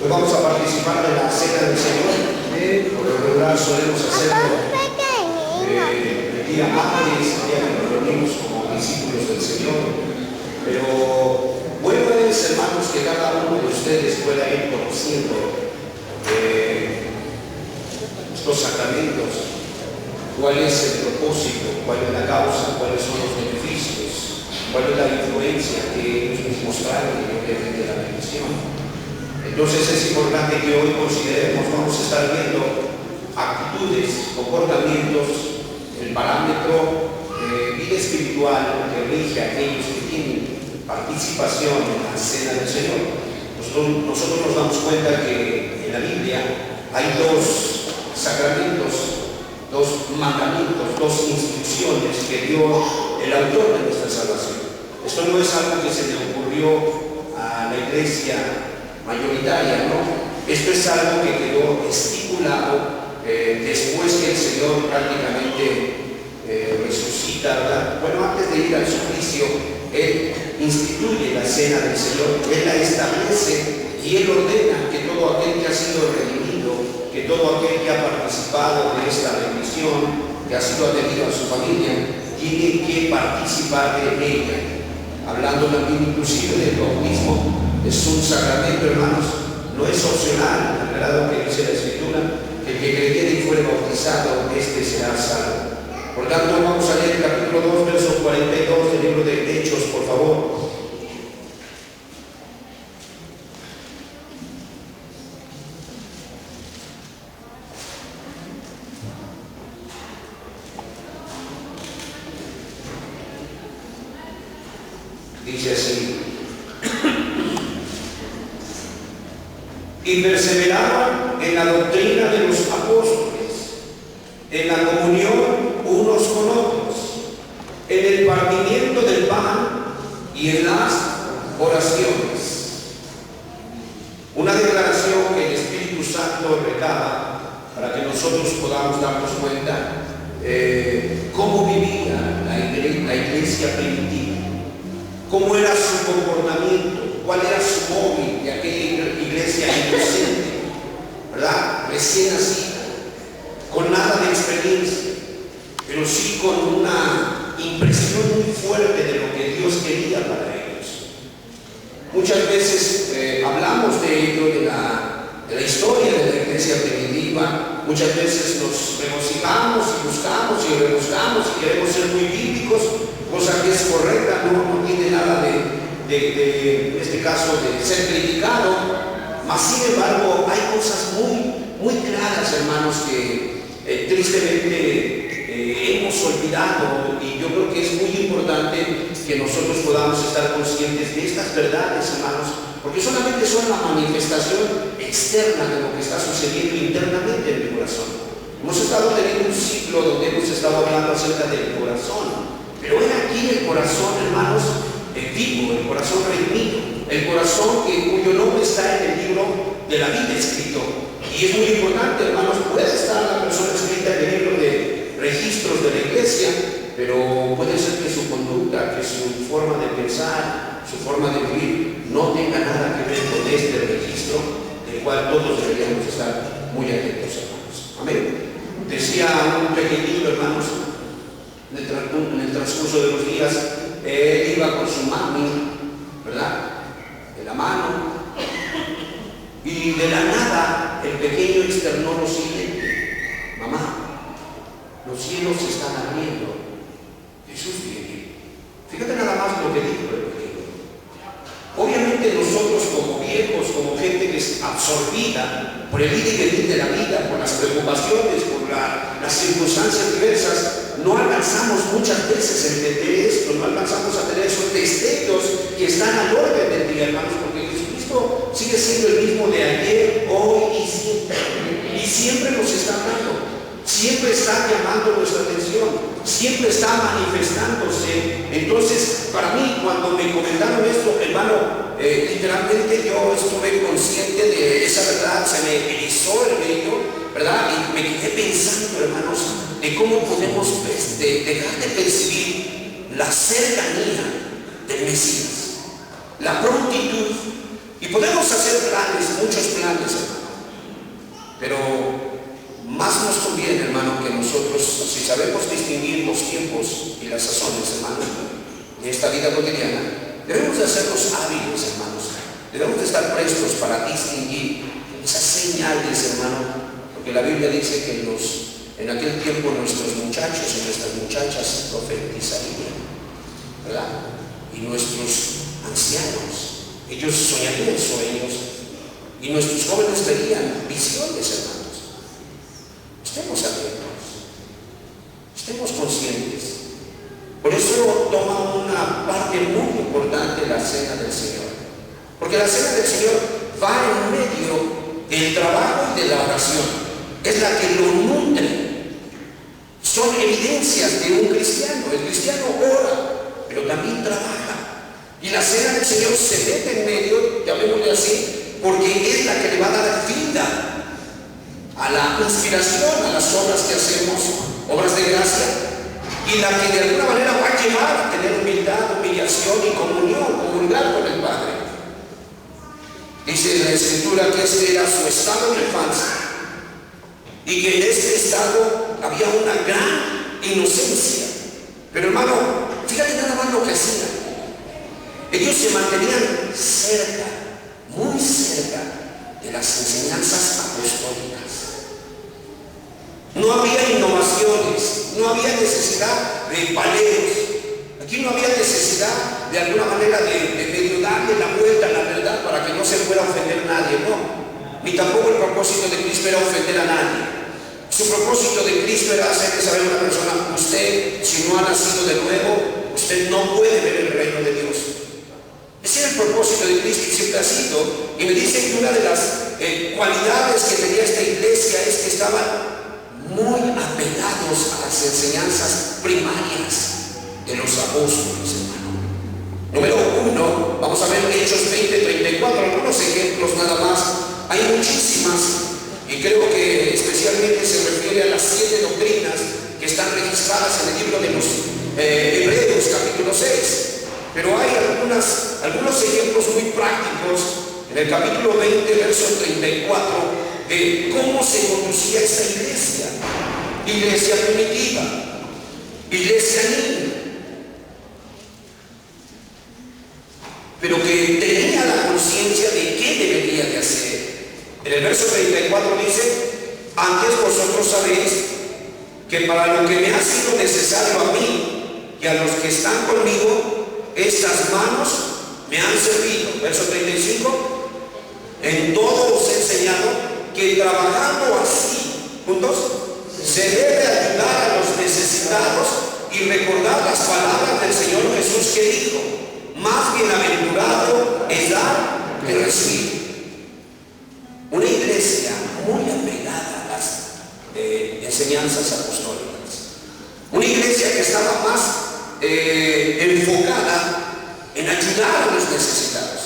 Hoy vamos a participar de la Cena del Señor. Por lo regular solemos hacerlo el día martes, el día que nos reunimos como discípulos del Señor. Pero bueno es, hermanos, que cada uno de ustedes pueda ir conociendo estos sacramentos, cuál es el propósito, cuál es la causa, cuáles son los beneficios, cuál es la influencia que ellos mismos traen de la bendición. Entonces es importante que hoy consideremos, vamos a estar viendo actitudes, comportamientos, el parámetro de vida espiritual que rige a aquellos que tienen participación en la Cena del Señor. Nosotros nos damos cuenta que en la Biblia hay dos sacramentos, dos mandamientos, dos instrucciones que dio el autor de nuestra salvación. Esto no es algo que se le ocurrió a la iglesia mayoritaria, ¿no? Esto es algo que quedó estipulado después que el Señor prácticamente resucita, ¿verdad? Bueno, antes de ir al suplicio, Él instituye la Cena del Señor, Él la establece y Él ordena que todo aquel que ha sido redimido, que todo aquel que ha participado de esta bendición, que ha sido atendido a su familia, tiene que participar de ella. Hablando también inclusive del bautismo, es un sacramento, hermanos, no es opcional, al grado que dice la Escritura, que el que creyere y fuere bautizado, este será salvo. Por tanto, vamos a leer el capítulo 2, versos 42 del libro de Hechos, por favor. Dice así: y perseveraban en la doctrina de los apóstoles, en la comunión unos con otros, en el partimiento del pan y en las oraciones. Una declaración que el Espíritu Santo recaba para que nosotros podamos darnos cuenta cómo vivía la iglesia primitiva, cómo era su comportamiento, cuál era su móvil de aquella iglesia inocente, ¿verdad? Recién nacida, con nada de experiencia, pero sí con una impresión muy fuerte de lo que Dios quería para ellos. Muchas veces hablamos de ello, de la historia de la iglesia primitiva. Muchas veces nos regocijamos y buscamos y rebuscamos y queremos ser muy bíblicos, cosa que es correcta, no tiene nada en este caso de ser criticado, mas sin embargo hay cosas muy claras, hermanos, que tristemente hemos olvidado, y yo creo que es muy importante que nosotros podamos estar conscientes de estas verdades, hermanos, porque solamente son la manifestación externa de lo que está sucediendo internamente en el corazón. Hemos estado teniendo un ciclo donde hemos estado hablando acerca del corazón, pero ven aquí el corazón, hermanos, vivo, el corazón redimido, el corazón cuyo nombre está en el libro de la vida escrito. Y es muy importante, hermanos, puede estar la persona escrita en el libro de registros de la iglesia, pero puede ser que su conducta, que su forma de pensar, su forma de vivir no tenga nada que ver con este registro, del cual todos deberíamos estar muy atentos, hermanos. Amén. Decía un pequeñito, hermanos, en el transcurso de los días, él iba con su mami, ¿verdad?, de la mano, y de la nada el pequeño externó lo siguiente: mamá, los cielos se están abriendo, Jesús viene. Fíjate nada más lo que dijo el pequeño. Obviamente nosotros, como viejos, como gente que es absorbida por el ir y venir de la vida, por las preocupaciones, por las circunstancias diversas, no alcanzamos muchas veces a entender esto, no alcanzamos a tener esos destellos que están al orden del día, hermanos, porque Jesucristo sigue siendo el mismo de ayer, hoy y siempre. Y siempre nos está hablando, siempre está llamando nuestra atención, siempre está manifestándose. Entonces, para mí, cuando me comentaron esto, hermano, literalmente yo estuve consciente de esa verdad, se me erizó el vello, ¿verdad? Y me quedé pensando, hermanos, de cómo podemos dejar de percibir la cercanía del Mesías, la prontitud. Y podemos hacer planes, muchos planes, Pero más nos conviene, hermano, que nosotros, si sabemos distinguir los tiempos y las sazones, hermano, de esta vida cotidiana, debemos de hacernos hábiles, hermanos. Debemos de estar prestos para distinguir esas señales, hermano, porque la Biblia dice que en aquel tiempo nuestros muchachos y nuestras muchachas profetizarían, ¿verdad? Y nuestros ancianos, ellos soñarían sueños, y nuestros jóvenes verían visiones, hermanos. Estemos atentos, estemos conscientes. Por eso toma una parte muy importante la cena del Señor, porque la cena del Señor va en medio del trabajo y de la oración. Es la que lo nutre. Son evidencias de un cristiano. El cristiano ora, pero también trabaja. Y la cena del Señor se mete en medio, llamémosle así, porque es la que le va a dar vida a la inspiración, a las obras que hacemos, obras de gracia, y la que de alguna manera va a llevar a tener humildad, humillación y comunión, comulgar con el Padre. Dice en la Escritura que este era su estado de infancia, y que en este estado había una gran inocencia. Pero hermano, fíjate nada más lo que hacían. Ellos se mantenían cerca, muy cerca de las enseñanzas apostólicas. No había innovaciones, no había necesidad de paleos. Aquí no había necesidad de alguna manera de medio darle la vuelta a la verdad para que no se fuera a ofender a nadie, no. Ni tampoco el propósito de Cristo era ofender a nadie. Su propósito de Cristo era hacerle saber a una persona: usted, si no ha nacido de nuevo, usted no puede ver el reino de Dios. Ese era el propósito de Cristo y siempre ha sido. Y me dice que una de las cualidades que tenía esta iglesia es que estaban muy apegados a las enseñanzas primarias de los apóstoles, hermano. Número 1, vamos a ver Hechos 20:34, algunos ejemplos nada más. Hay muchísimas. Y creo que especialmente se refiere a las 7 doctrinas que están registradas en el libro de los Hebreos, capítulo 6. Pero hay algunos ejemplos muy prácticos en el capítulo 20, verso 34, de cómo se conducía esta iglesia. Iglesia primitiva, iglesia niña, pero que tenía la conciencia de qué debería de hacer. En el verso 34 dice: antes vosotros sabéis que para lo que me ha sido necesario a mí y a los que están conmigo, estas manos me han servido. Verso 35: en todo os he enseñado que trabajando así, juntos, se debe ayudar a los necesitados y recordar las palabras del Señor Jesús, que dijo: más bienaventurado es dar que recibir. Una iglesia muy apegada a las enseñanzas apostólicas. Una iglesia que estaba más enfocada en ayudar a los necesitados,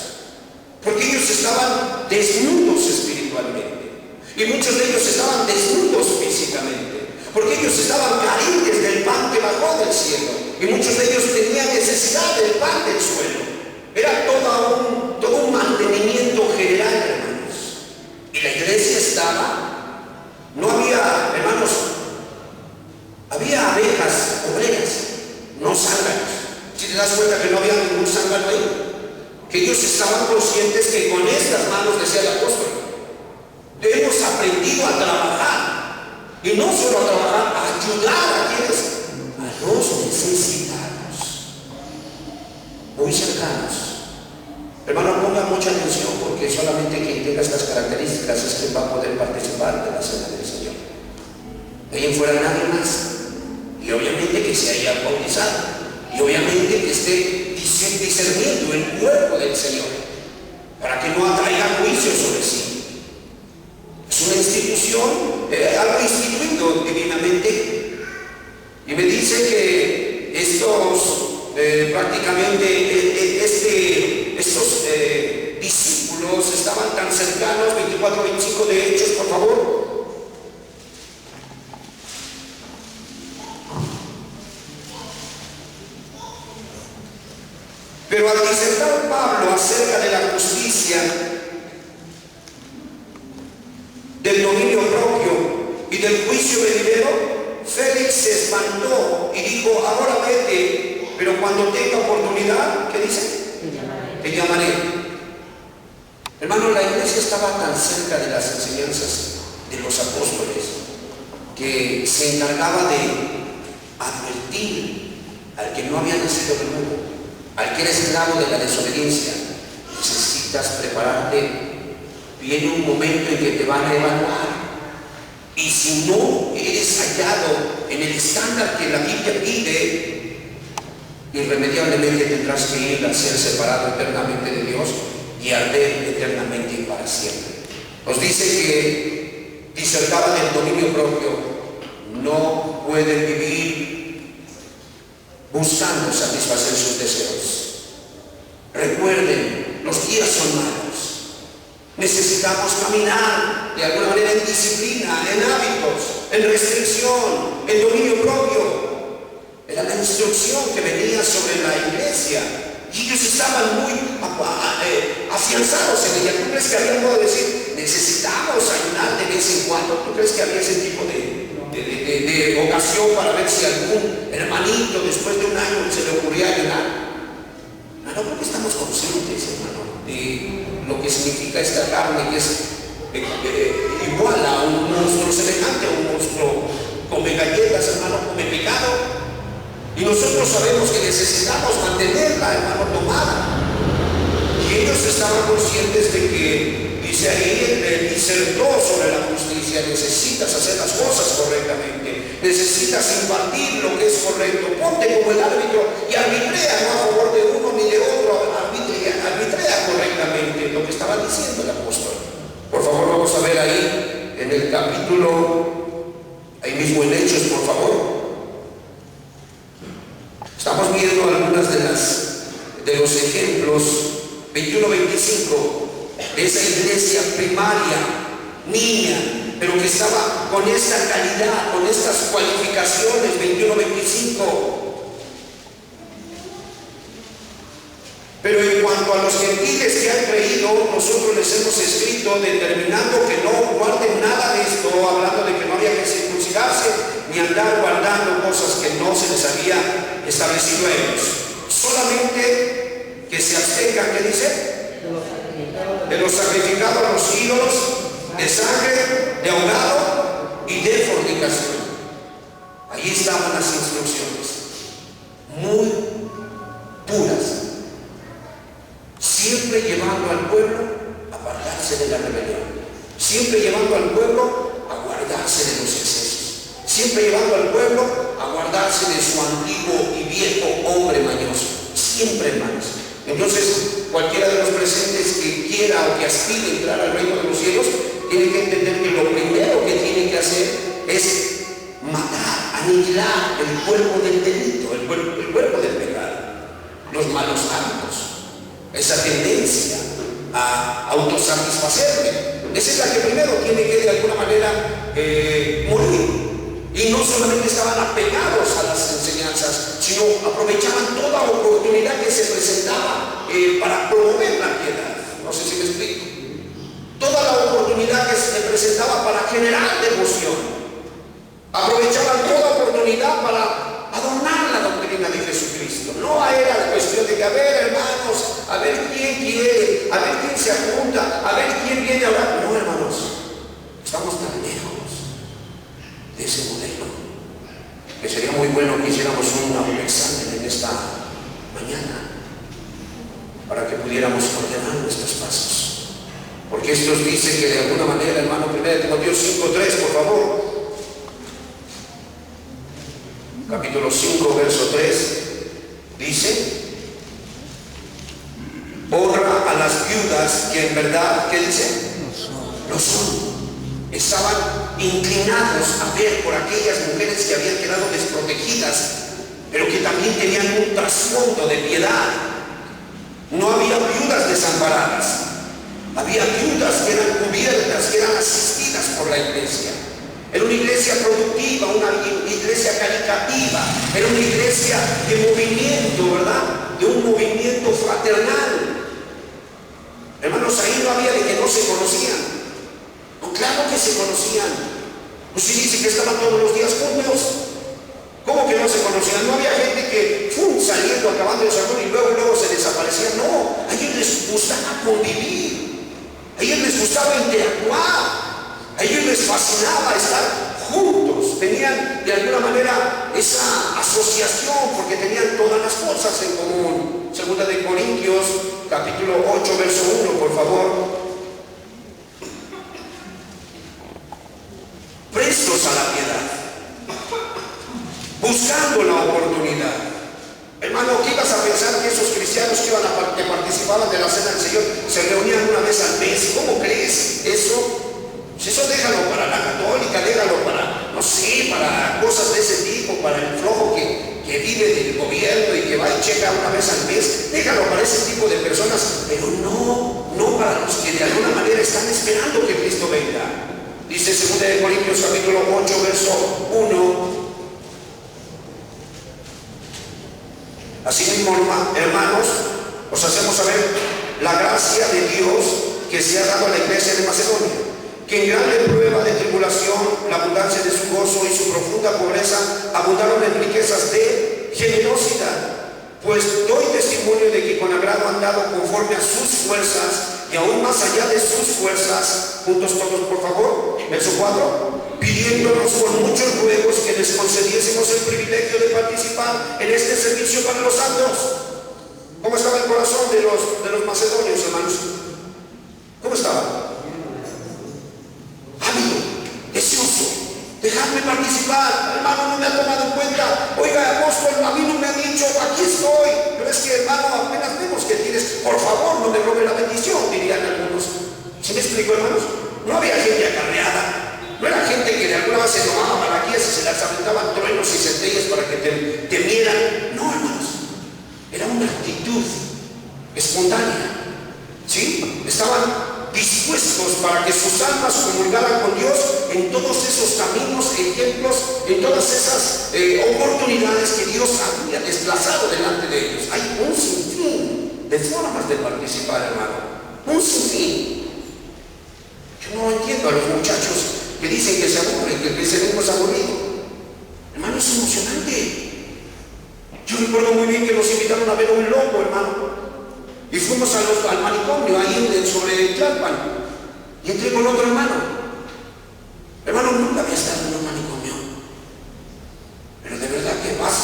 porque ellos estaban desnudos espiritualmente, y muchos de ellos estaban desnudos físicamente, porque ellos estaban carentes del pan que bajó del cielo, y muchos de ellos tenían necesidad del pan del suelo. Era todo un mantenimiento general, hermanos. Y la iglesia estaba, no había, hermanos, había abejas obreras, no zánganos. Si te das cuenta que no había ningún zángano ahí, que ellos estaban conscientes que con estas manos, decía el apóstol, hemos aprendido a trabajar, y no solo a trabajar, a ayudar a quienes, a los necesitados, muy cercanos. Hermano, ponga mucha atención, porque solamente quien tenga estas características es quien va a poder participar de la cena del Señor. De ahí en fuera nadie más. Y obviamente que se haya bautizado, y obviamente que esté discerniendo el cuerpo del Señor, para que no atraiga juicio sobre sí. Es una institución, algo instituido divinamente. Y me dice que estos prácticamente estos discípulos estaban tan cercanos. 24-25 de Hechos, por favor. Pero al disertar Pablo acerca de la justicia, del dominio Lucio Venidero, Félix se espantó y dijo, ahora vete, pero cuando tenga oportunidad, ¿qué dice? Te llamaré. Hermano, la iglesia estaba tan cerca de las enseñanzas de los apóstoles que se encargaba de advertir al que no había nacido de nuevo, al que era esclavo de la desobediencia. Necesitas prepararte. Viene un momento en que te van a evaluar. Y si no eres hallado en el estándar que la Biblia pide, irremediablemente tendrás que ir a ser separado eternamente de Dios y arder eternamente y para siempre. Nos dice que disertaban del dominio propio. No pueden vivir buscando satisfacer sus deseos. Recuerden, los días son malos. Necesitamos caminar de alguna manera en disciplina, en hábitos, en restricción, en dominio propio. Era la instrucción que venía sobre la iglesia y ellos estaban muy afianzados en ella. ¿Tú crees que había modo de decir, necesitamos ayunar de vez en cuando? ¿Tú crees que había ese tipo de ocasión para ver si algún hermanito después de un año se le ocurría ayunar? No, porque estamos conscientes, hermano, de lo que significa esta carne, que es igual a un monstruo semejante, a un monstruo come galletas, hermano, come pecado. Y nosotros sabemos que necesitamos mantenerla, hermano, tomada. Y ellos estaban conscientes de que, dice ahí, el disertó sobre la justicia. Necesitas hacer las cosas correctamente. Necesitas impartir lo que es correcto. Ponte como el árbitro y arbitrea, no a favor de uno ni de otro. Arbitrea correctamente lo que estaba diciendo el apóstol. Por favor, vamos a ver ahí en el capítulo, ahí mismo en Hechos, por favor. Estamos viendo algunas de los ejemplos 21-25 de esa iglesia primaria, niña, pero que estaba con esta calidad, con estas cualificaciones. 21-25. Pero en cuanto a los gentiles que han creído, nosotros les hemos escrito determinando que no guarden nada de esto, hablando de que no había que circuncidarse ni andar guardando cosas que no se les había establecido a ellos. Solamente que se abstengan, ¿qué dice? De los sacrificados a los ídolos, de sangre, de ahogado y de fornicación. Ahí estaban las instrucciones, muy puras. Siempre llevando al pueblo a apartarse de la rebelión, siempre llevando al pueblo a guardarse de los excesos, siempre llevando al pueblo a guardarse de su antiguo y viejo hombre mañoso, siempre, hermanos. Entonces, cualquiera de los presentes que quiera o que aspire a entrar al reino de los cielos, tiene que entender que lo primero que tiene que hacer es matar, aniquilar el cuerpo del delito, el cuerpo del pecado, los malos hábitos, esa tendencia a autosatisfacerme. Esa es la que primero tiene que de alguna manera morir. Y no solamente estaban apegados a las enseñanzas, sino aprovechaban toda oportunidad que se presentaba para promover la piedad. No sé si me explico. Toda la oportunidad que se presentaba para generar devoción. Aprovechaban toda oportunidad para adornar la doctrina de Jesucristo. No era la cuestión de que, a ver, hermanos, a ver quién quiere, a ver quién se apunta, a ver quién viene a orar. No, hermanos, estamos tan lejos de ese modelo que sería muy bueno que hiciéramos un examen en esta mañana para que pudiéramos ordenar nuestros pasos. Porque esto nos dice que de alguna manera, hermano, 1 Timoteo 5:3, por favor. Capítulo 5, verso 3, dice: honra a las viudas que en verdad, ¿qué dice? Lo son. Estaban inclinados a ver por aquellas mujeres que habían quedado desprotegidas, pero que también tenían un trasfondo de piedad. No había viudas desamparadas, había viudas que eran cubiertas, que eran asistidas por la iglesia. Era una iglesia productiva, una iglesia caritativa, era una iglesia de movimiento, ¿verdad? De un movimiento fraternal. Hermanos, ahí no había de que no se conocían. No, claro que se conocían. Pues sí dice que estaban todos los días juntos. ¿Cómo que no se conocían? No había gente que saliendo, acabando el salón y luego se desaparecía. No, a ellos les gustaba convivir, a ellos les gustaba interactuar, a ellos les fascinaba estar juntos. Tenían de alguna manera esa asociación porque tenían todas las cosas en común. Segunda de Corintios, capítulo 8, verso 1, por favor. Prestos a la piedad, buscando la oportunidad. Hermano, ¿qué ibas a pensar que esos cristianos que participaban de la cena del Señor se reunían una vez al mes? ¿Cómo crees eso? Pues eso déjalo para la católica, déjalo para, no sé, para cosas de ese tipo, para el flojo que vive del gobierno y que va y checa una vez al mes. Déjalo para ese tipo de personas, pero no para los que de alguna manera están esperando que Cristo venga. Dice 2 Corintios capítulo 8, verso 1. Asimismo, hermanos, os hacemos saber la gracia de Dios que se ha dado a la iglesia de Macedonia, que en grande prueba de tribulación, la abundancia de su gozo y su profunda pobreza abundaron en riquezas de generosidad. Pues doy testimonio de que con agrado han dado conforme a sus fuerzas y aún más allá de sus fuerzas, juntos todos por favor, verso 4, pidiéndonos con muchos ruegos que les concediésemos el privilegio de participar en este servicio para los santos. ¿Cómo estaba el corazón de los macedonios, hermanos? ¿Cómo estaba? Ávido, deseoso, dejadme participar. Hermano, no me ha tomado en cuenta. Oiga, apóstol, a mí no me ha dicho, aquí estoy. Pero es que, hermano, apenas vemos que tienes, por favor, no me robe la bendición, dirían algunos. ¿Sí me explico, hermanos? No había gente acarreada. No era gente que de alguna vez se tomaba malaquías y se las aventaban truenos y centellas para que temieran. No, hermanos. Era una actitud espontánea. ¿Sí? Estaban dispuestos para que sus almas comulgaran con Dios en todos esos caminos, ejemplos, en todas esas oportunidades que Dios había desplazado delante de ellos. Hay un sinfín de formas de participar, hermano. Un sinfín. Yo no entiendo a los muchachos que dicen que se aburren, que el cristianismo es aburrido. Hermano, es emocionante. Yo recuerdo muy bien que nos invitaron a ver un loco, hermano. Y fuimos al manicomio, ahí sobre Tlalpan. Y entré con otro hermano. Hermano, nunca había estado en un manicomio. Pero de verdad que vas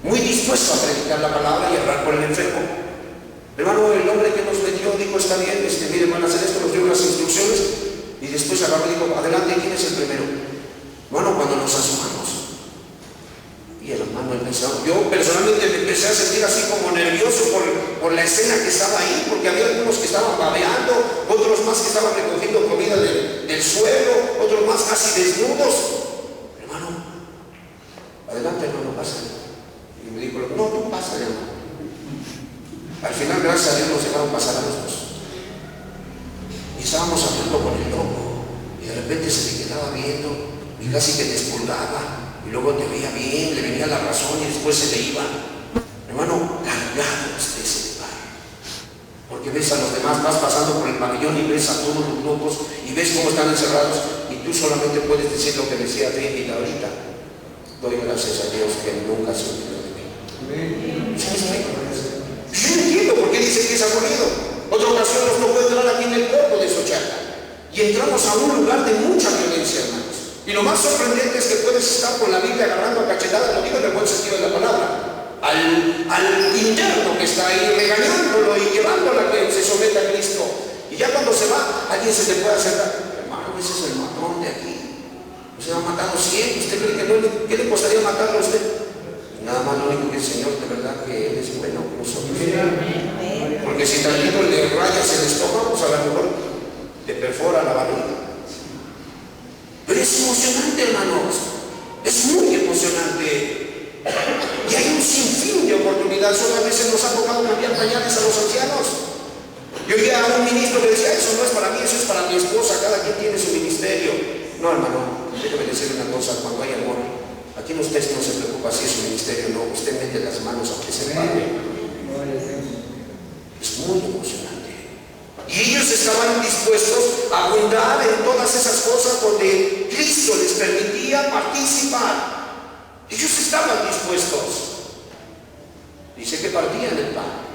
muy dispuesto a predicar la palabra y a hablar con el enfermo. Hermano, el hombre que nos metió dijo, está bien, miren, van a hacer esto, nos dio unas instrucciones. Y después agarró y dijo, adelante, ¿quién es el primero? Bueno, cuando nos asomamos. Y el hermano empezó, yo personalmente me empecé a sentir así como nervioso por la escena que estaba ahí, porque había algunos que estaban babeando, otros más que estaban recogiendo comida del suelo, otros más casi desnudos. Hermano, adelante, hermano, pasa. Y me dijo, no, tú pasa, hermano. Al final, gracias a Dios, nos dejaron pasar a los dos. Y estábamos hablando con el loco, y de repente se me quedaba viendo, y casi que despulgaba. Y luego te veía bien, le venía la razón y después se le iba. Hermano, cargados de ese lugar. Porque ves a los demás, vas pasando por el pabellón y ves a todos los grupos y ves cómo están encerrados y tú solamente puedes decir lo que decía David ahorita. Doy gracias a Dios que nunca se olvidó de mí. ¿Sabes qué? Yo no entiendo por qué dice que es aburrido. Otra ocasión nos tocó entrar aquí en el puerto de Xochacá y entramos a un lugar de mucha violencia, hermanos. Y lo más sorprendente es que puedes estar con la Biblia agarrando a cachetadas, lo digo en el buen sentido de la palabra, al interno que está ahí regañándolo y llevándolo a que se someta a Cristo. Y ya cuando se va, alguien se le puede acercar. Hermano, ese es el matón de aquí. Usted ha matado 100. ¿Usted cree que no? ¿Qué le costaría matarlo a usted? Nada más lo único que el Señor, de verdad que Él es bueno con nosotros. Porque si tantito le rayas el estómago, pues a lo mejor le perfora la barriga. Pero es emocionante, hermanos. Es muy emocionante. Y hay un sinfín de oportunidades. Solo a veces nos ha tocado cambiar pañales a los ancianos. Yo oía a un ministro que decía, eso no es para mí, eso es para mi esposa, cada quien tiene su ministerio. No, hermano, déjame decir una cosa, cuando hay amor, aquí usted no se preocupa si es su ministerio o no, usted mete las manos aunque se pague. Es muy emocionante. Y ellos estaban dispuestos a abundar en todas esas cosas donde Cristo les participar. Ellos estaban dispuestos. Dice que partían el pan.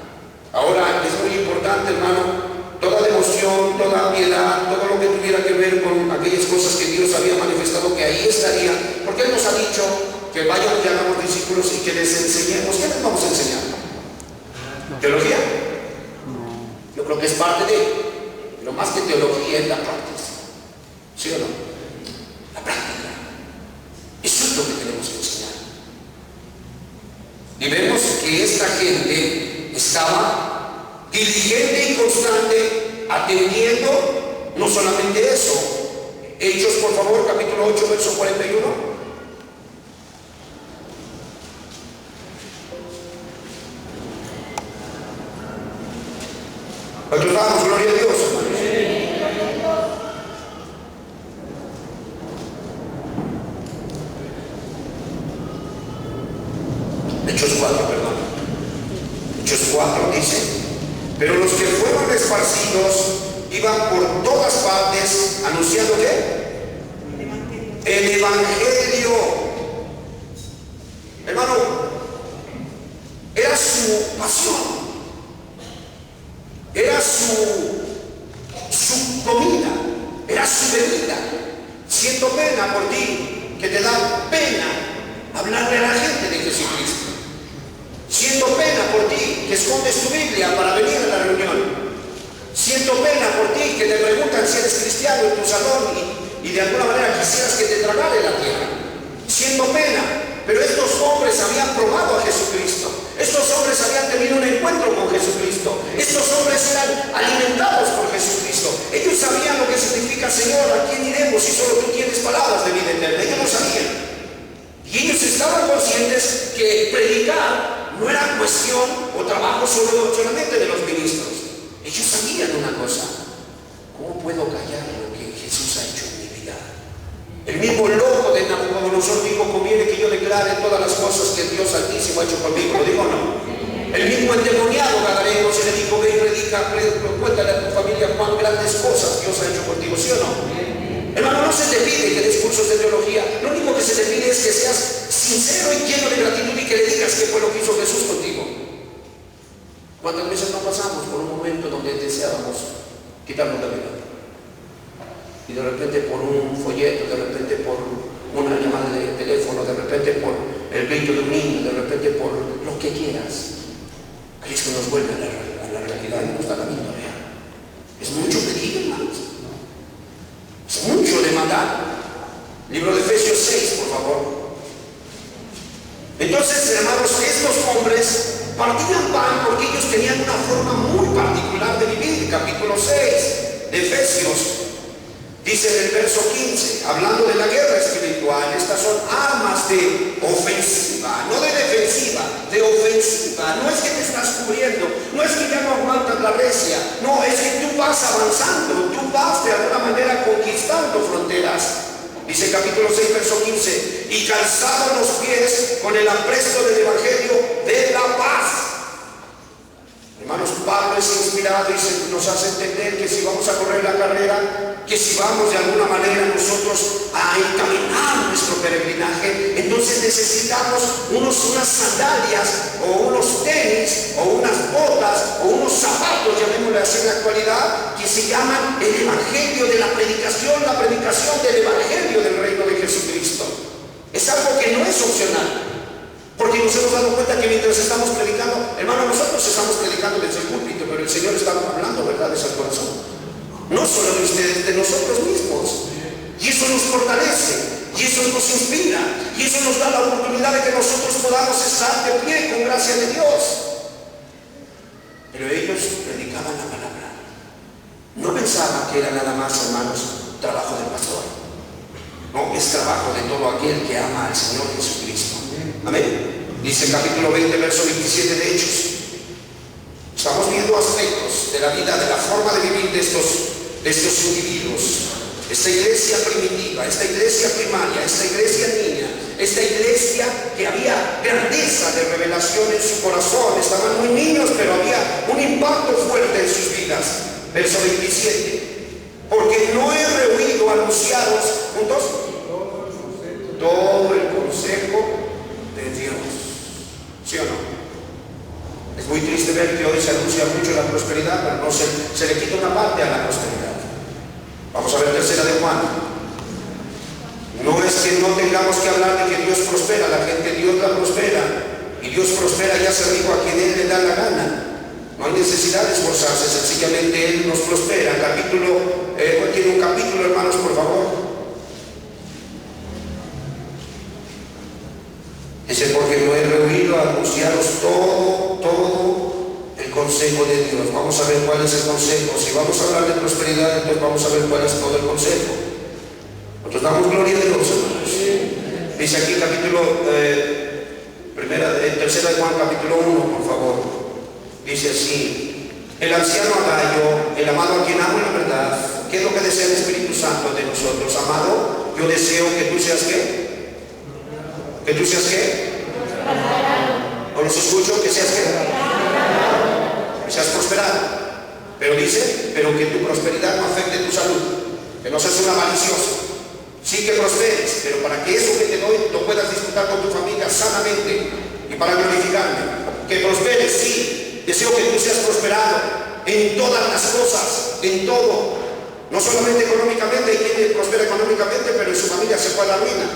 Ahora es muy importante, hermano, toda devoción, toda piedad, todo lo que tuviera que ver con aquellas cosas que Dios había manifestado, que ahí estaría, porque Él nos ha dicho que vayamos y hagamos discípulos y que les enseñemos. ¿Qué les vamos a enseñar? ¿Teología? Yo creo que es parte de, pero más que teología es la práctica. ¿Sí o no? La práctica. Eso es lo que tenemos que enseñar. Y vemos que esta gente estaba diligente y constante, atendiendo no solamente eso. Hechos, por favor, capítulo 8, verso 41. Nosotros damos gloria a Dios, hermanos. Hechos 4, perdón. Hechos 4 dice: pero los que fueron esparcidos iban por todas partes anunciando ¿qué? El Evangelio. Hermano, era su pasión. Era su comida, era su bebida. Siento pena por ti, que te da pena hablarle a la gente de Jesucristo. Siento pena por ti, que escondes tu Biblia para venir a la reunión. Siento pena por ti, que te preguntan si eres cristiano en tu salón y de alguna manera quisieras que te tragara la tierra. Siento pena, pero estos hombres habían probado a Jesucristo. Estos hombres habían tenido un encuentro con Jesucristo. Estos hombres eran alimentados por Jesucristo. Ellos sabían lo que significa: Señor, ¿a quién iremos si solo tú tienes palabras de vida eterna? Ellos lo sabían. Y ellos estaban conscientes que predicar no era cuestión o trabajo solamente de los ministros. Ellos sabían una cosa: ¿cómo puedo callar lo que Jesús ha hecho en mi vida? El mismo loco de Nabucodonosor dijo: conviene que yo declare todas las cosas que Dios Altísimo ha hecho conmigo. ¿Lo digo o no? El mismo endemoniado gadareno se le dijo: ve y predica, cuéntale a tu familia cuán grandes cosas Dios ha hecho contigo. ¿Sí o no? Hermano, no se te pide que des cursos de teología. Lo único que se te pide es que seas sincero y lleno de gratitud y que le digas qué fue lo que hizo Jesús contigo. ¿Cuántas veces no pasamos por un momento donde deseábamos quitarnos la vida? Y de repente por un folleto, de repente por una llamada de teléfono, de repente por el grito de un niño, de repente por lo que quieras, Cristo nos vuelve a la realidad y nos da la victoria. Es mucho pedir, hermanos. Es mucho demandar. Libro de Efesios 6, por favor. Entonces, hermanos, estos hombres partían pan porque ellos tenían una forma muy particular de vivir. Capítulo 6 de Efesios. Dice en el verso 15, hablando de la guerra espiritual: estas son armas de ofensiva, no de defensiva, de ofensiva. No es que te estás cubriendo, no es que ya no aguantas la recia, no, es que tú vas avanzando, tú vas de alguna manera conquistando fronteras. Dice capítulo 6, verso 15: y calzados los pies con el apresto del Evangelio de la paz. Hermanos, Pablo es inspirado y nos hace entender que si vamos a correr la carrera, que si vamos de alguna manera nosotros a encaminar nuestro peregrinaje, entonces necesitamos unas sandalias o unos tenis o unas botas o unos zapatos, llamémosle así en la actualidad, que se llaman el Evangelio de la predicación del Evangelio del reino de Jesucristo. Es algo que no es opcional. Porque nos hemos dado cuenta que mientras estamos predicando, hermano, nosotros estamos predicando desde el púlpito, pero el Señor está hablando verdades al corazón. No solo de ustedes, de nosotros mismos. Y eso nos fortalece, y eso nos inspira, y eso nos da la oportunidad de que nosotros podamos estar de pie con gracia de Dios. Pero ellos predicaban la palabra. No pensaban que era nada más, hermanos, trabajo del pastor. No, es trabajo de todo aquel que ama al Señor Jesucristo. Amén. Dice el capítulo 20, verso 27 de Hechos. Estamos viendo aspectos de la vida, de la forma de vivir de estos individuos. Esta iglesia primitiva, esta iglesia primaria, esta iglesia niña, esta iglesia que había grandeza de revelación en su corazón. Estaban muy niños, pero había un impacto fuerte en sus vidas. Verso 27. Porque no he rehuido anunciaros juntos todo el usted ver que hoy se anuncia mucho la prosperidad, pero no se le quita una parte a la prosperidad. Vamos a ver tercera de Juan. No es que no tengamos que hablar de que Dios prospera, la gente Dios la prospera, y Dios prospera, ya se dijo, a quien Él le da la gana. No hay necesidad de esforzarse, sencillamente Él nos prospera. Tiene un capítulo, hermanos, por favor. Dice, porque no he reunido a anunciaros todo el consejo de Dios. Vamos a ver cuál es el consejo. Si vamos a hablar de prosperidad, entonces vamos a ver cuál es todo el consejo. Nosotros damos gloria a Dios, hermanos. Dice aquí tercera de Juan, capítulo 1, por favor. Dice así: el anciano Agayo, el amado a quien amo en la verdad. ¿Qué es lo que desea el Espíritu Santo de nosotros? Amado, yo deseo que tú seas ¿qué? ¿Que tú seas qué? ¿No los escucho? ¿Que seas qué? Que seas prosperado. Pero dice, pero que tu prosperidad no afecte tu salud, que no seas una maliciosa. Sí que prosperes, pero para que eso que te doy lo puedas disfrutar con tu familia sanamente y para glorificarme. Que prosperes, sí. Deseo que tú seas prosperado en todas las cosas, en todo. No solamente económicamente, hay quien prospera económicamente, pero en su familia se fue a la ruina.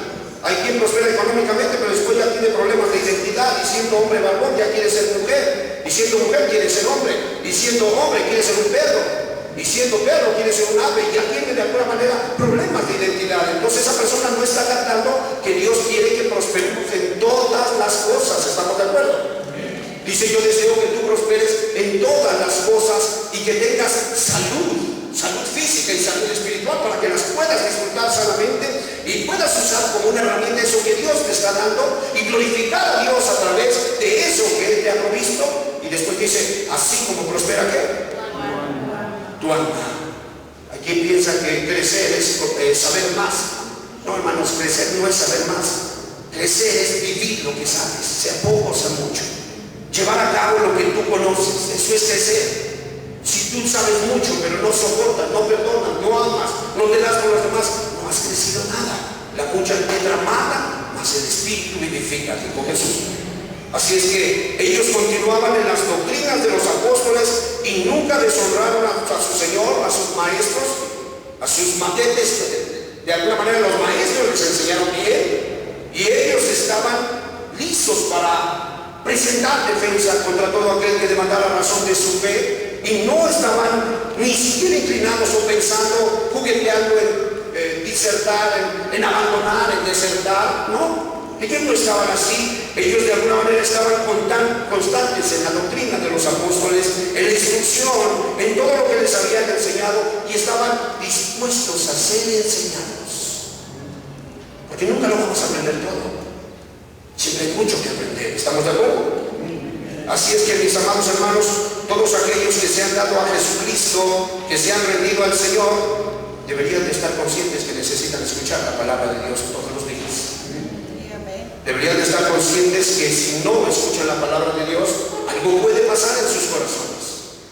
Hay quien prospera económicamente, pero después ya tiene problemas de identidad, y siendo hombre barbón ya quiere ser mujer, y siendo mujer quiere ser hombre, y siendo hombre quiere ser un perro, y siendo perro quiere ser un ave, y ya tiene de alguna manera problemas de identidad. Entonces esa persona no está captando que Dios quiere que prosperemos en todas las cosas. ¿Estamos de acuerdo? Dice, yo deseo que tú prosperes en todas las cosas y que tengas salud física y salud espiritual, para que las puedas disfrutar sanamente y puedas usar como una herramienta eso que Dios te está dando y glorificar a Dios a través de eso que Él te ha provisto. Y después dice, así como prospera ¿qué? Tu alma. Hay quien piensa que crecer es saber más. No, hermanos, crecer no es saber más. Crecer es vivir lo que sabes, sea poco o sea mucho. Llevar a cabo lo que tú conoces, eso es crecer. Si tú sabes mucho, pero no soportas, no perdonas, no amas, no te das con los demás, no has crecido nada. La mucha piedra mata, mas el Espíritu vivifica, dijo Jesús. Así es que ellos continuaban en las doctrinas de los apóstoles y nunca deshonraron a su Señor, a sus maestros, a sus matetes. De alguna manera los maestros les enseñaron bien y ellos estaban listos para presentar defensa contra todo aquel que demandara razón de su fe, y no estaban ni siquiera inclinados o pensando, jugueteando en disertar, en abandonar, en desertar. No, ellos no estaban así. Ellos de alguna manera estaban constantes en la doctrina de los apóstoles, en la instrucción, en todo lo que les habían enseñado, y estaban dispuestos a ser enseñados, porque nunca lo vamos a aprender todo. Siempre hay mucho que aprender. ¿Estamos de acuerdo? Así es que, mis amados hermanos, todos aquellos que se han dado a Jesucristo, que se han rendido al Señor, deberían de estar conscientes que necesitan escuchar la palabra de Dios todos los días. Deberían de estar conscientes que si no escuchan la palabra de Dios, algo puede pasar en sus corazones,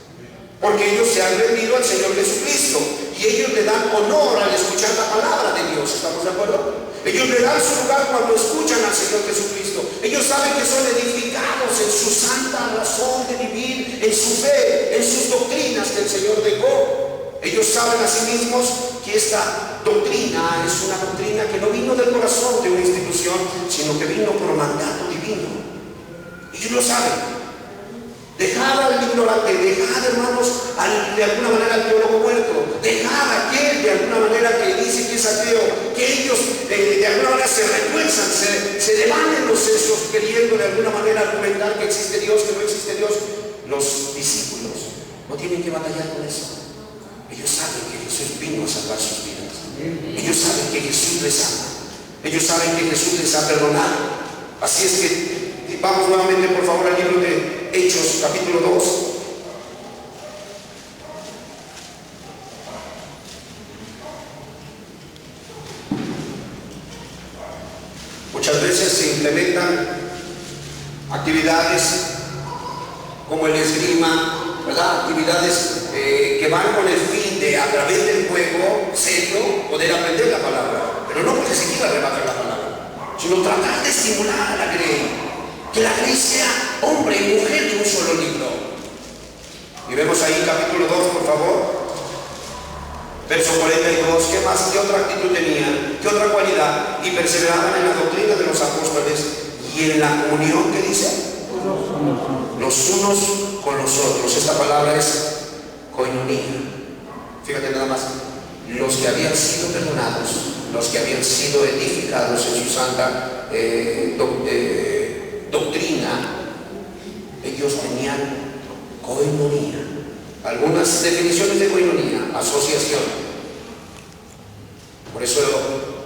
porque ellos se han rendido al Señor Jesucristo y ellos le dan honor al escuchar la palabra de Dios. ¿Estamos de acuerdo? Ellos le dan su lugar cuando escuchan al Señor Jesucristo. Ellos saben que son edificados en su santa razón de vivir, en su fe, en sus doctrinas que el Señor dejó. Ellos saben a sí mismos que esta doctrina es una doctrina que no vino del corazón de una institución, sino que vino por mandato divino. Ellos lo saben. Dejad al ignorante, dejad, hermanos, de alguna manera al teólogo muerto, dejad a aquel de alguna manera que dice que es ateo, que ellos de alguna manera se refuerzan, se levantan los sesos queriendo de alguna manera argumentar que existe Dios, que no existe Dios. Los discípulos no tienen que batallar con eso. Ellos saben que Jesús vino a salvar sus vidas. Ellos saben que Jesús les ama. Ellos saben que Jesús les ha perdonado. Así es que vamos nuevamente, por favor, al libro de Hechos, capítulo 2. Muchas veces se implementan actividades como el esgrima, ¿verdad? Actividades que van con el fin de, a través del juego serio, poder aprender la palabra, pero no porque se quiera rebatir la palabra, sino tratar de estimular a la grey, que la grey sea hombre y mujer de un solo libro. Y vemos ahí capítulo 2, por favor. Verso 42, ¿qué más? ¿Qué otra actitud tenía? ¿Qué otra cualidad? Y perseveraban en la doctrina de los apóstoles y en la comunión, ¿qué dice? Los unos con los otros. Esta palabra es koinonía. Fíjate nada más. Los que habían sido perdonados, los que habían sido edificados en su santa doctrina, ellos tenían koinonía. Algunas definiciones de koinonía: asociación. Por eso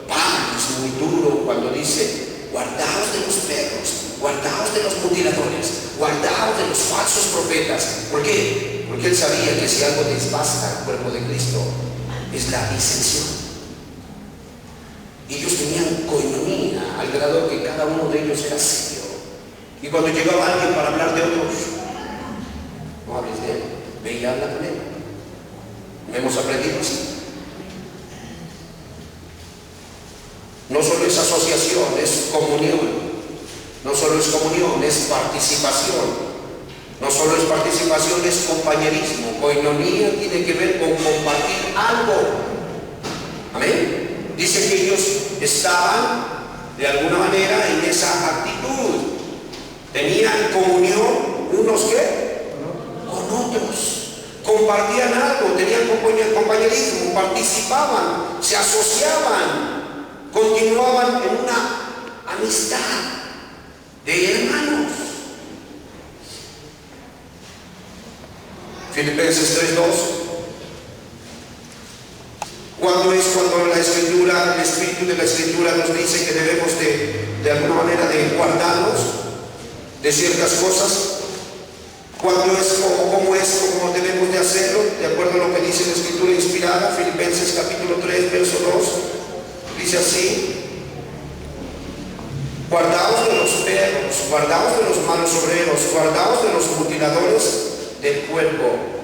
Pablo es muy duro cuando dice: guardaos de los perros, guardaos de los mutiladores, guardaos de los falsos profetas. ¿Por qué? Porque él sabía que si algo desbasta el cuerpo de Cristo es la disensión. Ellos tenían koinonía al grado que cada uno de ellos era serio. Y cuando llegaba alguien para hablar de otros, no hables de él, ve y habla con él. Hemos aprendido así. No solo es asociación, es comunión. No solo es comunión, es participación. No solo es participación, es compañerismo. Koinonía tiene que ver con compartir algo. Amén. Dice que ellos estaban de alguna manera en esa actitud. Tenían comunión unos ¿qué? Con otros. Compartían algo, tenían compañerismo, participaban, se asociaban, continuaban en una amistad de hermanos. Filipenses 3:2. Cuando la escritura, el espíritu de la escritura nos dice que debemos de alguna manera de guardarnos de ciertas cosas. ¿Cuándo es o cómo es como debemos de hacerlo? De acuerdo a lo que dice la escritura inspirada, Filipenses capítulo 3, verso 2, dice así: guardaos de los perros, guardaos de los malos obreros, guardaos de los mutiladores del cuerpo.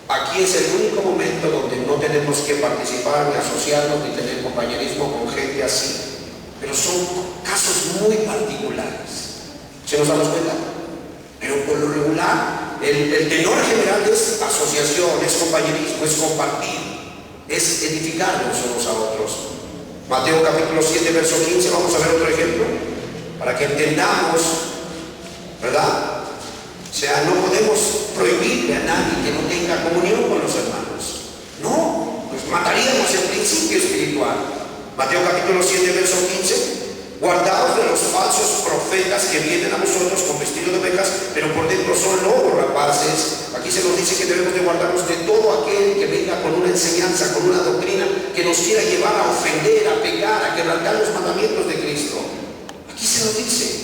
Aquí es el único momento donde no tenemos que participar ni asociarnos ni tener compañerismo con gente así. Pero son casos muy particulares. ¿Se nos damos cuenta? Pero por lo regular, el tenor general es asociación, es compañerismo, es compartir, es edificarnos unos a otros. Mateo capítulo 7, verso 15, vamos a ver otro ejemplo, para que entendamos, ¿verdad? O sea, no podemos prohibirle a nadie que no tenga comunión con los hermanos. No, pues mataríamos el principio espiritual. Mateo capítulo 7, verso 15. Guardaos de los falsos profetas que vienen a vosotros con vestido de ovejas, pero por dentro son lobos rapaces. Aquí se nos dice que debemos de guardarnos de todo aquel que venga con una enseñanza, con una doctrina que nos quiera llevar a ofender, a pecar, a quebrantar los mandamientos de Cristo. Aquí se nos dice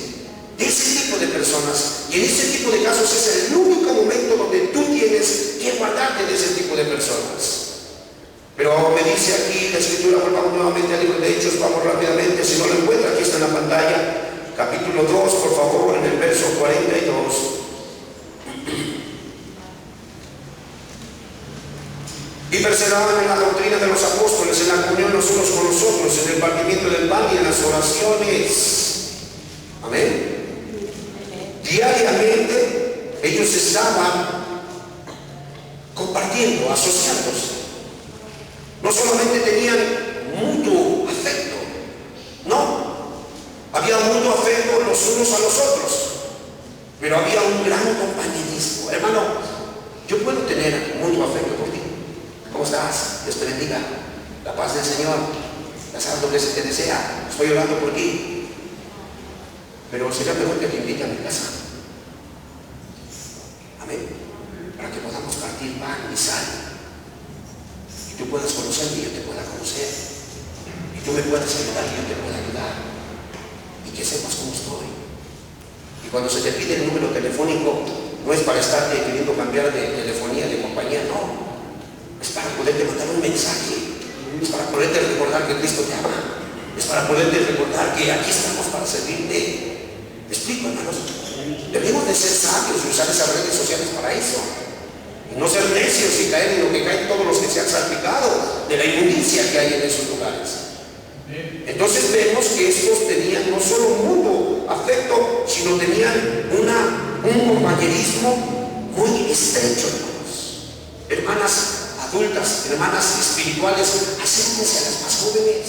de ese tipo de personas, y en ese tipo de casos es el único momento donde tú tienes que guardarte de ese tipo de personas. Pero me dice aquí la escritura, volvamos nuevamente al libro de Hechos, vamos rápidamente, si no lo encuentra, aquí está en la pantalla, capítulo 2, por favor, en el verso 42. Y perseveraban en la doctrina de los apóstoles, en la comunión los unos con los otros, en el partimiento del pan y en las oraciones. Amén. Diariamente ellos estaban compartiendo, asociándose. No solamente tenían mutuo afecto, no, había mutuo afecto los unos a los otros, pero había un gran compañerismo. Hermano, yo puedo tener mutuo afecto por ti. ¿Cómo estás? Dios te bendiga. La paz del Señor. Ya sabes lo que se te desea. Estoy orando por ti. Pero sería mejor que te invite a mi casa. Amén. Para que podamos partir pan y sal. Tú puedas conocerme y yo te pueda conocer, y tú me puedas ayudar y yo te pueda ayudar, y que sepas cómo estoy. Y cuando se te pide el número telefónico, no es para estarte queriendo cambiar de telefonía, de compañía, no, es para poderte mandar un mensaje, es para poderte recordar que Cristo te ama, es para poderte recordar que aquí estamos para servirte. ¿Me explico, hermanos? Debemos de ser sabios y usar esas redes sociales para eso. Y no ser necios y caer en lo que caen todos los que se han salpicado de la inmundicia que hay en esos lugares. Entonces vemos que estos tenían no solo un mutuo afecto, sino tenían un compañerismo muy estrecho, hermanos. hermanas adultas, hermanas espirituales, acérquense a las más jóvenes.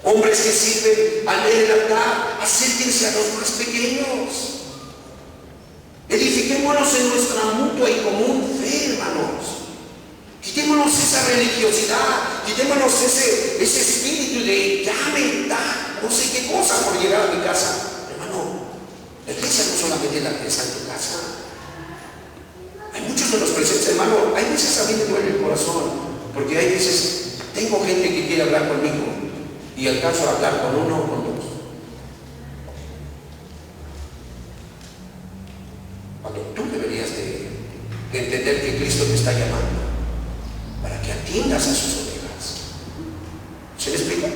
Hombres que sirven al leer el altar, acérquense a los más pequeños. Edifiquémonos en nuestra mutua y común fe, hermanos. Quitémonos esa religiosidad, quitémonos ese espíritu de llame, da, no sé qué cosa por llegar a mi casa. Hermano, la iglesia no solamente es la que está en tu casa. Hay muchos de los presentes, hermano. Hay veces a mí me duele el corazón, porque hay veces tengo gente que quiere hablar conmigo y alcanzo a hablar con uno o con dos. Cuando tú deberías de entender que Cristo te está llamando para que atiendas a sus ovejas. ¿Se me explica?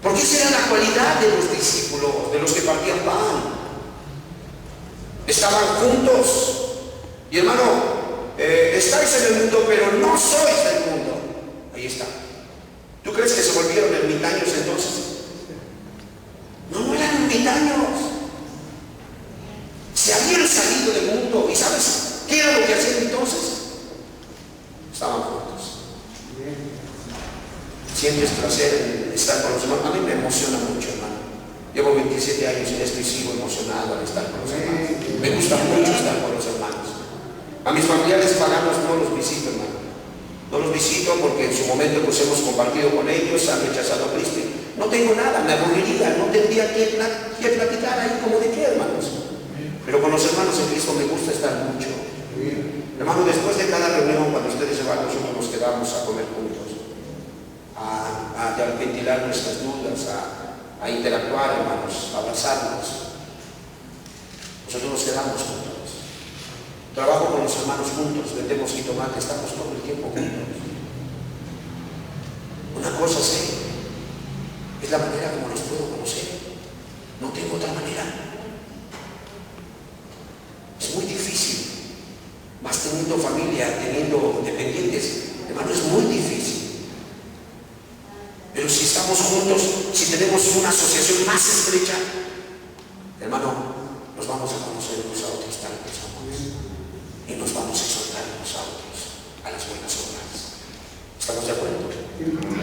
Porque esa era la cualidad de los discípulos, de los que partían pan. Estaban juntos. Y hermano, estáis en el mundo, pero no sois del mundo. Ahí está. ¿Tú crees que se volvieron ermitaños entonces? No eran ermitaños. Se habían salido del mundo. ¿Y sabes qué era lo que hacían entonces? Estaban juntos. Sientes placer en estar con los hermanos. A mí me emociona mucho, hermano. Llevo 27 años en esto y sigo emocionado al estar con los hermanos. Me gusta mucho estar con los hermanos. A mis familiares paganos no los visito, hermano. No los visito porque en su momento pues hemos compartido con ellos, han rechazado a Cristo. No tengo nada, me aburriría, no tendría que platicar ahí como de qué, hermanos. Pero con los hermanos en Cristo me gusta estar mucho. Hermano, después de cada reunión, cuando ustedes se van, nosotros nos quedamos a comer juntos, a ventilar nuestras dudas, a interactuar, hermanos, a abrazarnos. Nosotros nos quedamos juntos. Trabajo con los hermanos juntos, vendemos jitomate, estamos todo el tiempo juntos. Una cosa sé, es la manera como los puedo conocer. No tengo otra manera. Es muy difícil, más teniendo familia, teniendo dependientes, hermano, es muy difícil. Pero si estamos juntos, si tenemos una asociación más estrecha, hermano, nos vamos a conocer unos a otros tal vez somos. Y nos vamos a exhortar unos a otros a las buenas obras. ¿Estamos de acuerdo?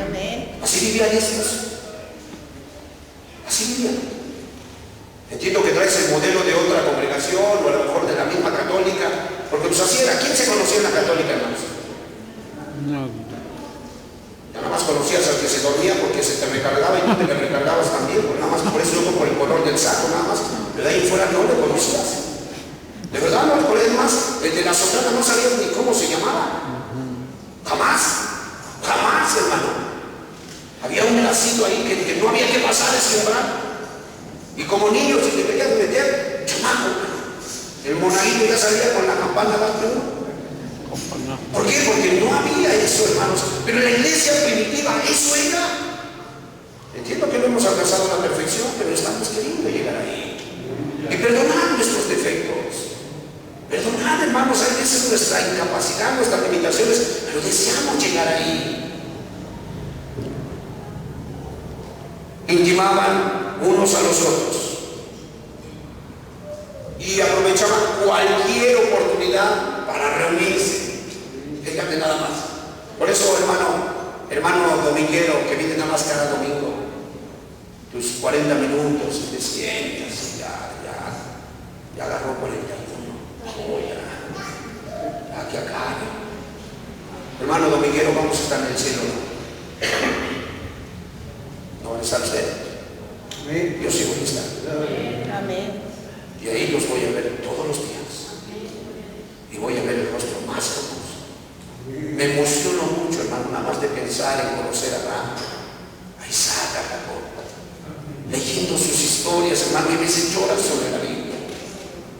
Amén. Así vivían estos. Así vivían. Entiendo que traes el modelo de otra congregación o a lo mejor de la misma católica, porque pues así era. ¿Quién se conocía en la católica, hermanos? No. Ya nada más conocías al que se dormía porque se te recargaba y tú te le recargabas también, pues nada más por eso yo por el color del saco, nada más. Pero de ahí fuera no le conocías. De verdad, no, por eso más, el de la soprana no sabías ni cómo se llamaba. Jamás, jamás, hermano. Había un lacito ahí que no había que pasar ese umbral. Y como niño, si te querías meter, chamaco, el monaguillo ya salía con la campana dando uno. ¿Por qué? Porque no había eso, hermanos. Pero en la iglesia primitiva eso era. Entiendo que no hemos alcanzado la perfección, pero estamos queriendo llegar ahí. Y perdonar nuestros defectos. Perdonad, hermanos, a veces nuestra incapacidad, nuestras limitaciones, pero deseamos llegar ahí. Intimaban unos a los otros y aprovechaban cualquier oportunidad para reunirse. Fíjate nada más. Por eso, hermano dominguero que viene nada más cada domingo, tus 40 minutos, te sientas y ya agarró 41. Oh, ya que acabe. Hermano dominguero, vamos a estar en el cielo, ¿no? ¿No está usted? Yo sí voy a estar. Amén. Y ahí los voy a ver todos los días. Y voy a ver el rostro más hermoso. Me emociono mucho, hermano, nada más de pensar en conocer a Abraham, a Isaac, a Jacob. Leyendo sus historias, hermano, y a veces lloran sobre la Biblia.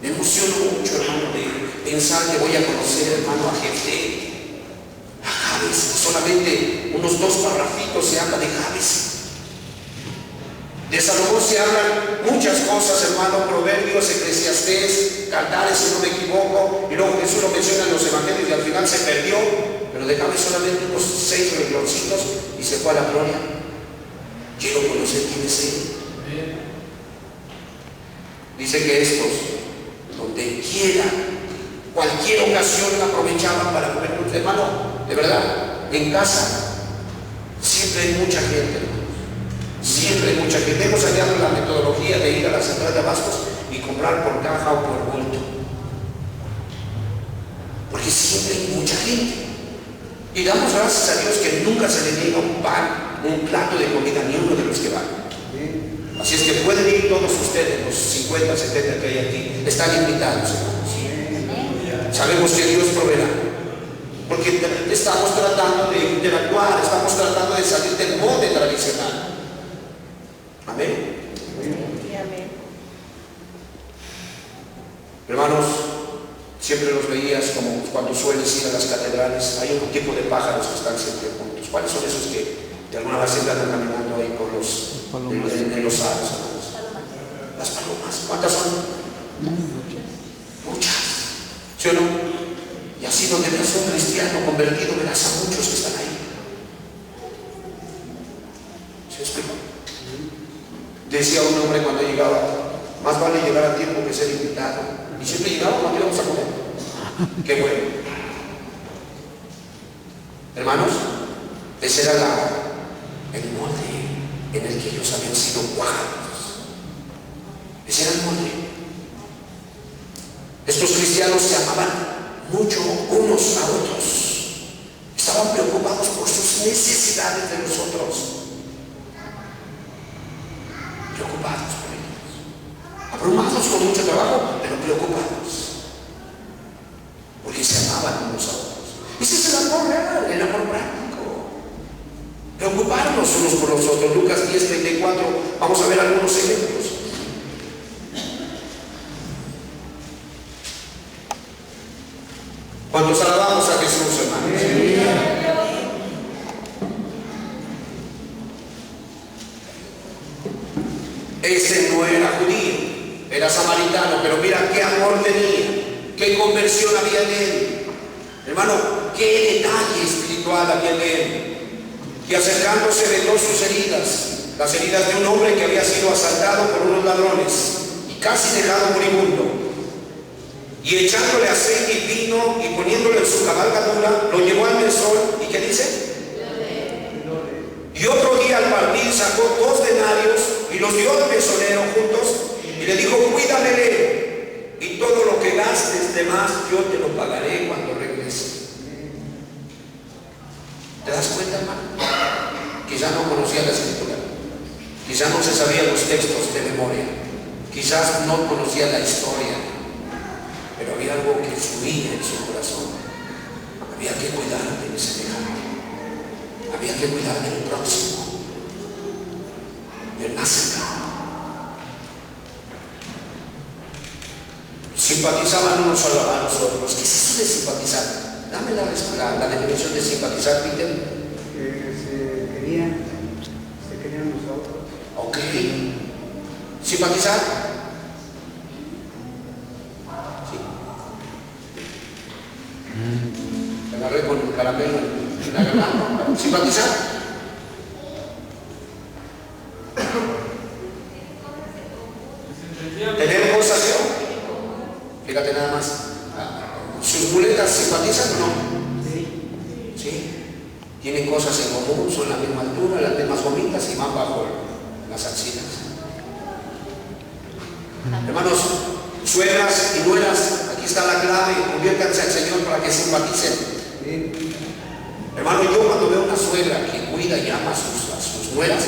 Me emociono mucho, hermano, de pensar que voy a conocer, hermano, a Jefté, a Jabes. Solamente unos 2 parrafitos se habla de Jabes. De Salomón se hablan muchas cosas, hermano, Proverbios, Eclesiastés, Cantares, si no me equivoco, y luego Jesús lo menciona en los evangelios y al final se perdió, pero de Jabes solamente unos 6 rengloncitos y se fue a la gloria. Quiero conocer quién es él. Dice que estos, donde quiera, Cualquier ocasión la aprovechaban para comer dulce. Hermano, de verdad, en casa siempre hay mucha gente, hermano. Siempre hay mucha gente. Hemos hallado la metodología de ir a la central de abastos y comprar por caja o por bulto, porque siempre hay mucha gente. Y damos gracias a Dios que nunca se le niega un pan, un plato de comida ni uno de los que van. Así es que pueden ir todos ustedes, los 50, 70 que hay aquí, están invitados, hermanos. Sabemos que Dios proveerá, porque estamos tratando de interactuar, estamos tratando de salir del molde tradicional. Amén. Hermanos, siempre los veías como cuando sueles ir a las catedrales, hay un tipo de pájaros que están siempre juntos. ¿Cuáles son esos que de alguna manera andan caminando ahí con los en los aros? Las palomas. ¿Cuántas son? Muchas. ¿Sí o no? Y así donde veas un cristiano convertido, verás a muchos que están ahí. ¿Se explica? Decía un hombre cuando llegaba, más vale llegar a tiempo que ser invitado. Y siempre llegaba cuando íbamos a comer. Qué bueno. Hermanos, ese era el molde en el que ellos habían sido cuajados. Ese era el molde. Estos cristianos se amaban mucho unos a otros. Estaban preocupados por sus necesidades de los otros. Preocupados por ellos. Abrumados con mucho trabajo, pero preocupados. Porque se amaban unos a otros. Ese es el amor real, el amor práctico. Preocuparnos unos por los otros. Lucas 10:34, vamos a ver algunos ejemplos. ¿Cuántos alabamos a Jesús, hermanos? Ese no era judío, era samaritano, pero mira qué amor tenía, qué conversión había en él. Hermano, qué detalle espiritual había en él. Y acercándose vendó sus heridas, las heridas de un hombre que había sido asaltado por unos ladrones y casi dejado moribundo. Y echándole aceite y vino y poniéndole en su cabalgadura, lo llevó al mesón. ¿Y qué dice? Y otro día al partir sacó 2 denarios y los dio al mesonero juntos y le dijo: cuídamele, y todo lo que gastes de más yo te lo pagaré cuando regrese. ¿Te das cuenta, hermano? Quizás no conocía la escritura, quizás no se sabía los textos de memoria, quizás no conocía la historia, pero había algo que fluía en su corazón. Había que cuidar de mi semejante, había que cuidar del próximo, del más cercano. Simpatizaban unos a los otros. ¿Qué es eso de simpatizar? Dame la definición de simpatizar, Peter. Que se querían los otros. Ok. Simpatizar. Sí. Me agarré con el caramelo en la garganta. Simpatizar. Tener conversación. Fíjate nada más. ¿Sus muletas simpatizan o no? Sí. Tienen cosas en común, son la misma altura, las mismas gomitas y van bajo las axilas. Hermanos, suegras y nueras, aquí está la clave: conviértanse al Señor para que simpaticen. Hermano, yo cuando veo una suegra que cuida y ama a sus nueras,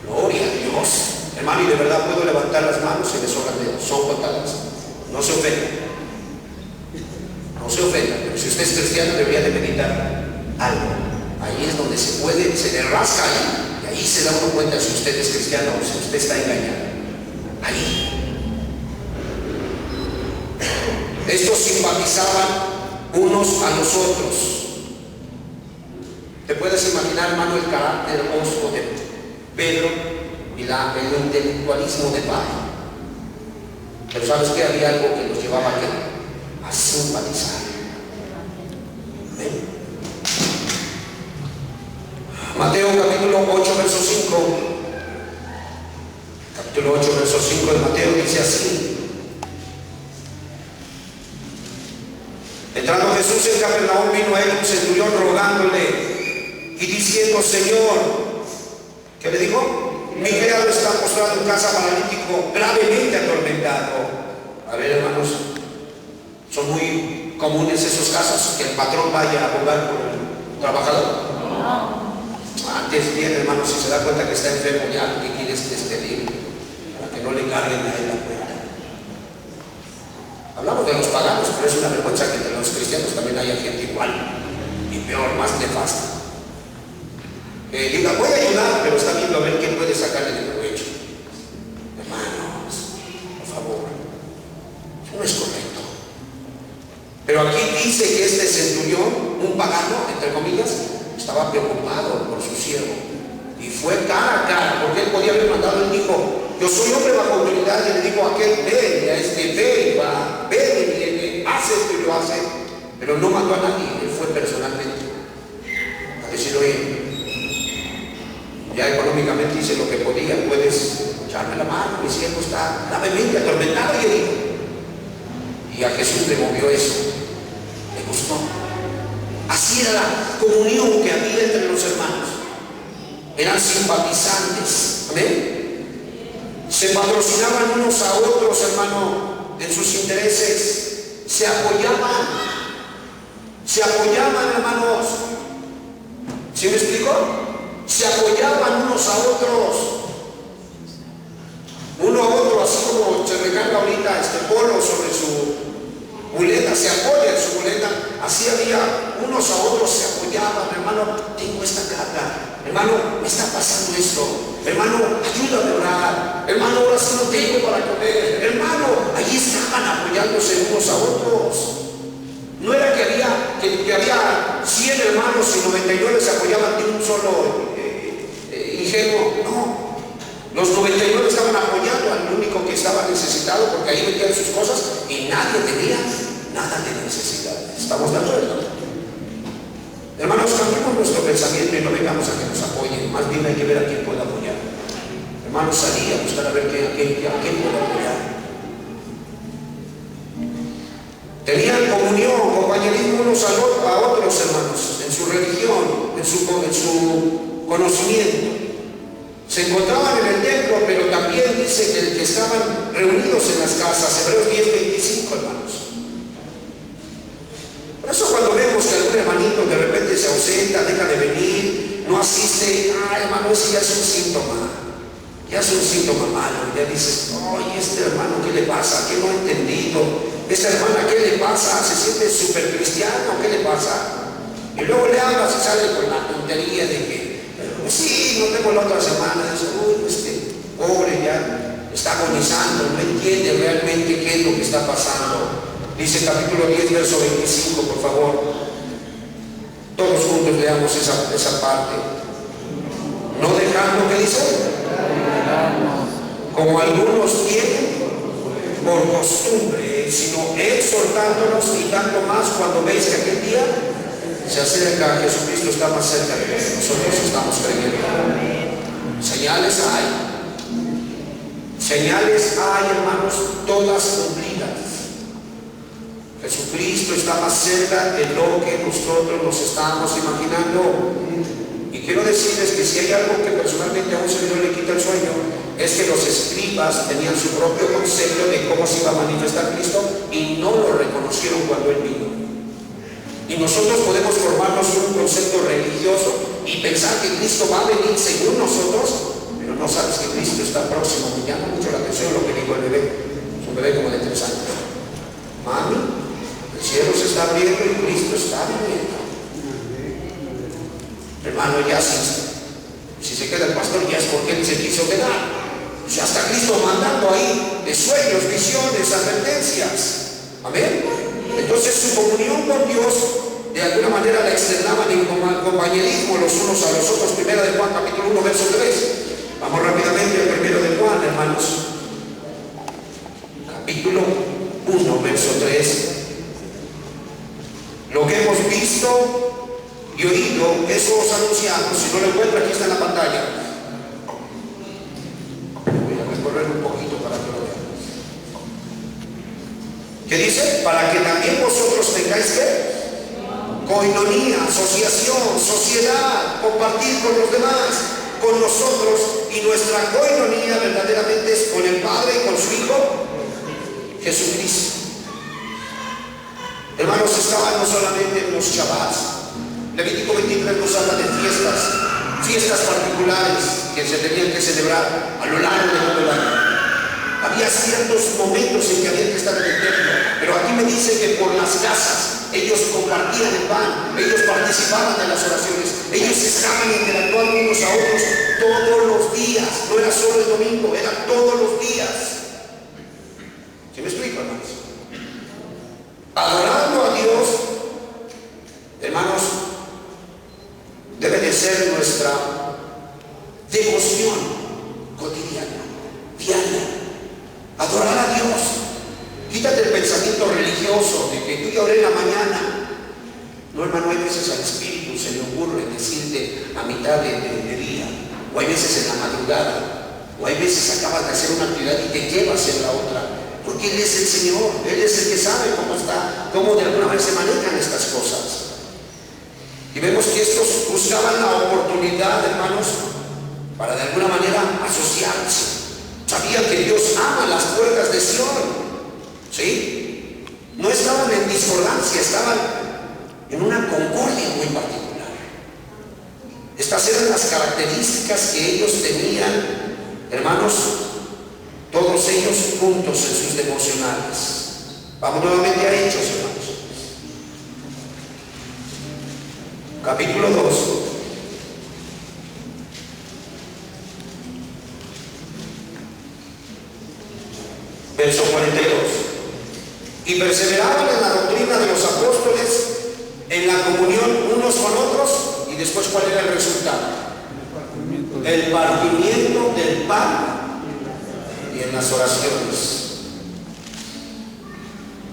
gloria a Dios. Hermano, y de verdad puedo levantar las manos y me sobran dedos, son contadas. No se ofendan. No se ofendan, pero si usted es cristiano debería de meditar algo. Ahí es donde se le rasca ahí, y ahí se da uno cuenta si usted es cristiano o si usted está engañado. Ahí. Estos simpatizaban unos a los otros. ¿Te puedes imaginar, hermano, el carácter hosco de Pedro y el intelectualismo de Pablo? Pero ¿sabes qué? Había algo que los llevaba a simpatizar. Amén. Mateo capítulo 8, verso 5. Capítulo 8, verso 5 de Mateo dice así: Entrando Jesús en Capernaum, vino a él un centurión rogándole y diciendo: Señor, ¿qué le dijo? Mi criado está postrado en casa, paralítico, gravemente atormentado. A ver, hermanos, son muy comunes esos casos, que el patrón vaya a abogar por el trabajador. Antes bien, hermanos, si se da cuenta que está enfermo, ya que quieres despedir para que no le carguen a él la cuenta. Hablamos de los paganos, pero es una vergüenza que entre los cristianos también haya gente igual y peor, más nefasta. Que diga: voy a ayudar, pero está viendo a ver quién puede sacarle de provecho. Hermanos, por favor, eso no es correcto. Pero aquí dice que este centurión, un pagano, entre comillas, estaba preocupado por su siervo y fue cara a cara, porque él podía haber mandado. Él dijo: yo soy hombre bajo autoridad, y le digo a aquel: ve, a este ve, va, ve y viene, hace esto y lo hace. Pero no mandó a nadie, él fue personalmente a decir: oye, ya económicamente hice lo que podía, puedes echarme la mano, mi siervo está gravemente atormentado y herido. Y a Jesús le movió eso, le gustó. Así era la comunión que había entre los hermanos. Eran simpatizantes, amén. Se patrocinaban unos a otros, hermano, en sus intereses. Se apoyaban, hermanos. ¿Sí me explico? Se apoyaban unos a otros. Uno a otro, así como se recarga ahorita Polo sobre su muleta, se apoya en su muleta. Así había unos a otros, se apoyaban. Hermano, tengo esta carga. Hermano, me está pasando esto. Hermano, ayúdame a orar. Hermano, ahora sí no tengo para comer. Hermano, allí estaban apoyándose unos a otros. No era que había 100 hermanos y 99 se apoyaban de un solo ingenuo. No. Los 99 estaban apoyando al único que estaba necesitado, porque ahí metían sus cosas y nadie tenía nada de necesidad. ¿Estamos de acuerdo? Hermanos, cambiemos nuestro pensamiento y no vengamos a que nos apoyen. Más bien hay que ver a quién puede apoyar. Hermanos, salí a buscar a ver a quién puede apoyar. Tenían comunión, compañerismo unos a otros, hermanos, en su religión, en su conocimiento. Se encontraban en el templo, pero también dice que estaban reunidos en las casas. Hebreos 10:25, hermanos. Por eso cuando vemos que algún hermanito de repente se ausenta, deja de venir, no asiste, hermano, ese ya es un síntoma. Ya es un síntoma malo. Ya dices: oye, este hermano, ¿qué le pasa? ¿Qué no ha entendido? Esta hermana, ¿qué le pasa? ¿Se siente súper cristiano? ¿Qué le pasa? Y luego le hablas y sale con la tontería de que pues sí, no tengo la otra semana. Dice: uy, pobre, ya está agonizando, no entiende realmente qué es lo que está pasando. Dice capítulo 10, verso 25, por favor. Todos juntos leamos esa parte. No dejando, ¿qué dice? Como algunos tienen por costumbre, sino exhortándonos, y tanto más cuando veis que aquel día se acerca, Jesucristo está más cerca de nosotros, estamos creyendo. Señales hay, hermanos, todas cumplidas. Jesucristo está más cerca de lo que nosotros nos estamos imaginando. Y quiero decirles que si hay algo que personalmente a un servidor le quita el sueño, es que los escribas tenían su propio concepto de cómo se iba a manifestar Cristo y no lo reconocieron cuando Él vino. Y nosotros podemos formarnos un concepto religioso y pensar que Cristo va a venir según nosotros, pero no sabes que Cristo está próximo. Me llama mucho la atención lo que dijo el bebé. Es un bebé como de 3 años. Mami, el cielo se está abriendo y Cristo está viniendo. Hermano, ya si se queda el pastor, ya es porque él se quiso quedar. O sea, hasta Cristo mandando ahí de sueños, visiones, advertencias. Amén. Entonces su comunión con Dios de alguna manera la externaban en compañerismo los unos a los otros. Primera de Juan capítulo 1 verso 3. Vamos rápidamente al primero de Juan, hermanos. Capítulo 1 verso 3. Lo que hemos visto y oído, eso os anunciamos. Si no lo encuentra, aquí está en la pantalla. Voy a recorrer un poquito para que lo vean. ¿Qué dice? Para que también vosotros tengáis que coinonía, asociación, sociedad, compartir con los demás, con nosotros, y nuestra coinonía verdaderamente es con el Padre y con su Hijo Jesucristo. Hermanos, estaban no solamente en los Shabbats. Levítico 23 nos habla de fiestas particulares que se tenían que celebrar a lo largo de todo el año. Había ciertos momentos en que había que estar en el templo, pero aquí me dice que por las casas ellos compartían el pan, ellos participaban de las oraciones, ellos estaban interactuando unos a otros todos los días. No era solo el domingo, era todos los días. ¿Sí me explico, hermanos? Adorando a Dios, hermanos, debe de ser nuestra devoción cotidiana, diaria. Adorar a Dios. Quítate el pensamiento religioso de que yo oré en la mañana. No, hermano, hay veces al Espíritu se le ocurre decirte a mitad de día, o hay veces en la madrugada, o hay veces acabas de hacer una actividad y te llevas en la otra, porque Él es el Señor, Él es el que sabe cómo está, cómo de alguna manera se manejan estas cosas. Y vemos que estos buscaban la oportunidad, hermanos, para de alguna manera asociarse. Sabían que Dios ama las puertas de Sion, ¿sí? No estaban en discordancia, estaban en una concordia muy particular. Estas eran las características que ellos tenían, hermanos, todos ellos juntos en sus devocionales. Vamos nuevamente a Hechos, hermanos. Capítulo 2. Verso 42. Y perseveraban en la doctrina de los apóstoles, en la comunión unos con otros. Y después, ¿cuál era el resultado? El partimiento del pan y en las oraciones.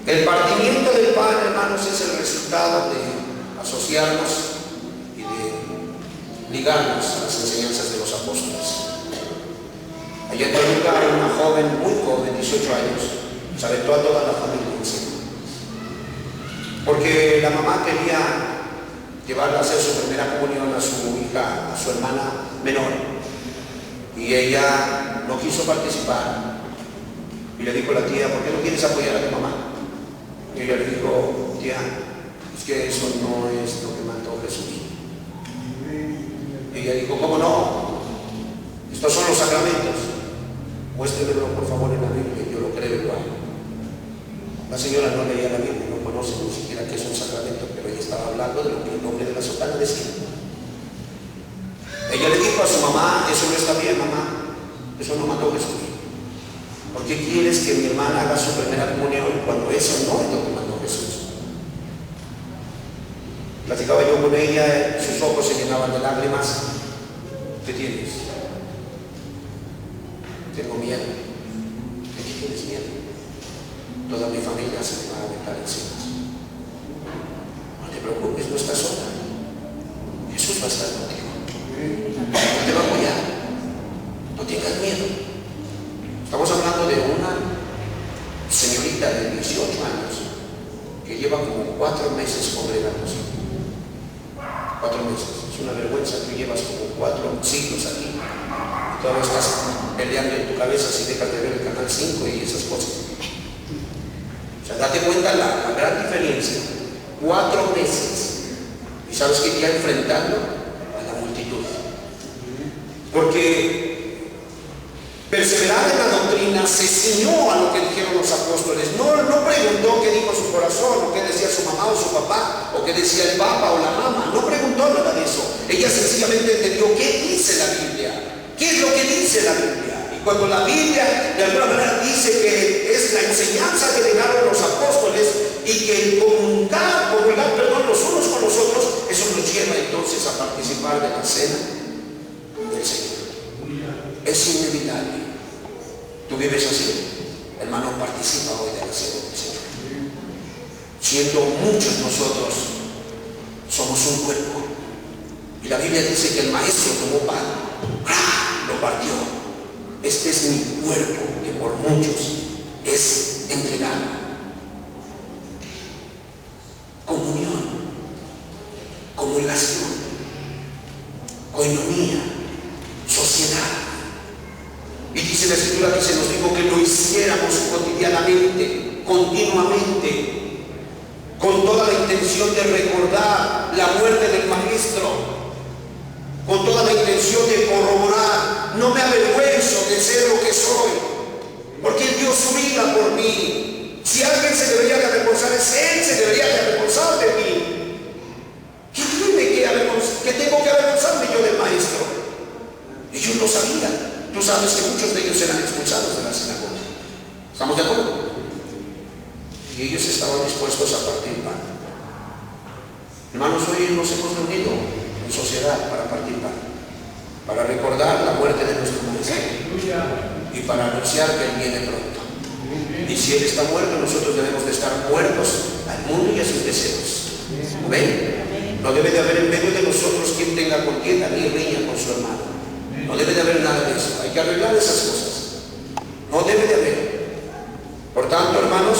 El partimiento del pan, hermanos, es el resultado de asociarnos y de ligarnos a las enseñanzas de los apóstoles. Allá en Toluca hay una joven, muy joven, 18 años, se aventó a toda la familia encima. Porque la mamá quería llevarla a hacer su primera comunión a su hija, a su hermana menor. Y ella no quiso participar. Y le dijo a la tía, ¿por qué no quieres apoyar a tu mamá? Y ella le dijo, tía, es que eso no es lo que mandó Jesús. Y ella dijo, ¿cómo no? Estos son los sacramentos. Muéstremelo por favor en la Biblia, yo lo creo igual. La señora no leía la Biblia, no conoce ni siquiera qué es un sacramento, pero ella estaba hablando de lo que el nombre de la sotana decía. Ella le dijo a su mamá, eso no está bien, mamá, eso no mandó Jesús. ¿Por qué quieres que mi hermana haga su primera comunión cuando eso no es lo que mandó Jesús? Platicaba yo con ella, sus ojos se llenaban de lágrimas. ¿Qué tienes? Tengo miedo. ¿De qué tienes miedo? Toda mi familia se me va a aventar encima. No te preocupes, no estás sola. Jesús va a estar contigo. No te va a apoyar. No tengas miedo. Estamos hablando de una señorita de 18 años que lleva como 4 meses congregándose. 4 meses. Es una vergüenza, tú llevas como 4 siglos aquí. Y todavía estás peleando en tu cabeza si dejas de ver el canal 5 y esas cosas. O sea, date cuenta la gran diferencia. 4 meses. ¿Y sabes qué está enfrentando? A la multitud. Porque perseverar en la doctrina se ciñó a lo que dijeron los apóstoles. No preguntó qué dijo su corazón, o qué decía su mamá o su papá, o qué decía el papa o la mamá. No preguntó nada de eso. Ella sencillamente entendió qué dice la Biblia. ¿Qué es lo que dice la Biblia? Y cuando la Biblia de alguna manera dice que es la enseñanza que dejaron los apóstoles y que el comulgar los unos con los otros, eso nos lleva entonces a participar de la cena del Señor. Es inevitable. Tú vives así, hermano, participa hoy de la cena del Señor. Siendo muchos nosotros, somos un cuerpo. Y la Biblia dice que el maestro tomó pan, lo partió. Este es mi cuerpo que por muchos es entregado. relación, coinonía, sociedad. Y dice la Escritura que se nos dijo que lo hiciéramos cotidianamente, continuamente, con toda la intención de recordar la muerte del Maestro, con toda la intención de corroborar: no me avergüenzo de ser lo que soy, porque Él dio su vida por mí. Si alguien se debería de avergonzar, es Él, se debería de avergonzar de mí. ¿Qué tiene que tengo que avergonzarme yo del Maestro? Ellos lo sabían. Tú sabes que muchos de ellos eran expulsados de la sinagoga. ¿Estamos de acuerdo? Y ellos estaban dispuestos a partir pan. Hermanos, hoy nos hemos reunido en sociedad para partir pan, para recordar la muerte de nuestro Maestro y para anunciar que Él viene pronto. Y si Él está muerto, nosotros debemos de estar muertos al mundo y a sus deseos. ¿Ven? No debe de haber en medio de nosotros quien tenga contienda ni riña con su hermano. No debe de haber nada de eso. Hay que arreglar esas cosas. No debe de haber. Por tanto, hermanos,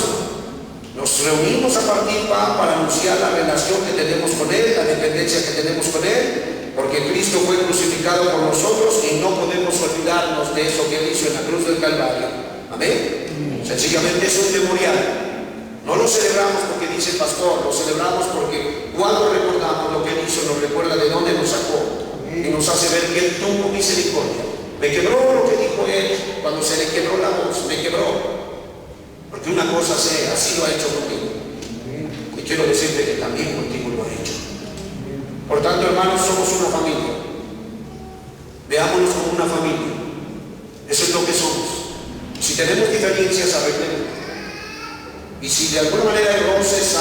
nos reunimos a partir pan para anunciar la relación que tenemos con Él, la dependencia que tenemos con Él, porque Cristo fue crucificado por nosotros y no podemos olvidarnos de eso que Él hizo en la cruz del Calvario. Amén. Sencillamente es un memorial. No lo celebramos porque dice el pastor, lo celebramos porque cuando recordamos lo que Él hizo, nos recuerda de dónde nos sacó y nos hace ver que Él tuvo misericordia. Me quebró lo que dijo Él cuando se le quebró la voz, me quebró. Porque una cosa sé, así lo ha hecho contigo. Y quiero decirte que también contigo lo ha hecho. Por tanto, hermanos, somos una familia. Veámonos como una familia. Eso es lo que somos. Si tenemos diferencias, arreglemos. Y si de alguna manera hay roces,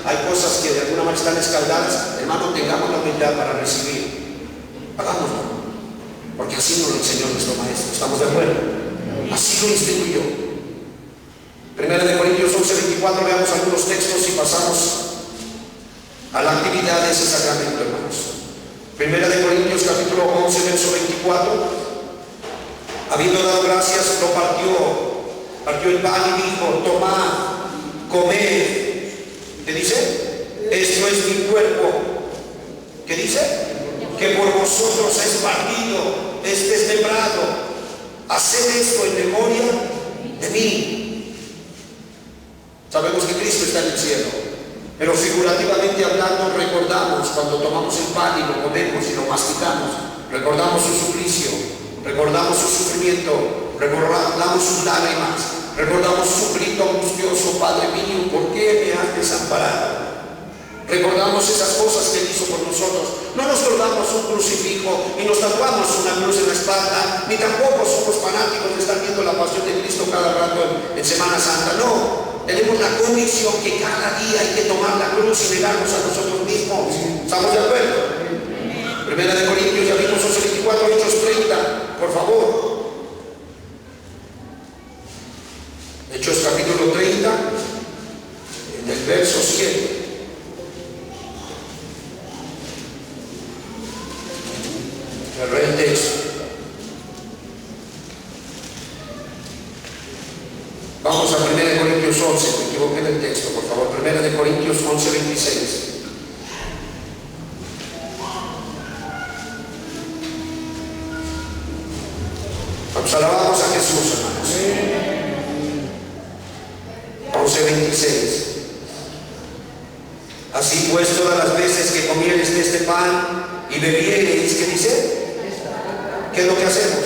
hay cosas que de alguna manera están escaldadas, hermano, tengamos la humildad para recibir. Hagámoslo. Porque así nos lo enseñó nuestro Maestro. ¿Estamos de acuerdo? Así lo instituyó. Primera de Corintios 11:24, veamos algunos textos y pasamos a la actividad de ese sacramento, hermanos. Primera de Corintios capítulo 11, verso 24. Habiendo dado gracias, lo partió el pan y dijo: tomad, comed. ¿Qué dice? Esto es mi cuerpo. ¿Qué dice? Que por vosotros es partido, es desmembrado. Haced esto en memoria de mí. Sabemos que Cristo está en el cielo, pero figurativamente hablando, recordamos cuando tomamos el pan y lo comemos y lo masticamos, recordamos su suplicio, recordamos su sufrimiento, recordamos sus lágrimas, recordamos su grito angustioso: Padre mío, ¿por qué me has desamparado? Recordamos esas cosas que Él hizo por nosotros. No nos colgamos un crucifijo y nos tatuamos una cruz en la espalda, ni tampoco somos fanáticos de estar viendo la pasión de Cristo cada rato en Semana Santa. No, tenemos la convicción que cada día hay que tomar la cruz y negarnos a nosotros mismos. ¿Estamos de acuerdo? Primera de Corintios, ya vimos 11:24, Hechos 30, por favor. Hechos capítulo 30, en el verso 7. El texto. Vamos a 1 Corintios 11, me equivoqué en el texto, por favor. 1 Corintios 11, 26. Vamos, alabamos a Jesús, hermanos. 11, 26. Así pues, todas las veces que comiereis de este pan y bebiereis, ¿qué dice? ¿Qué es lo que hacemos?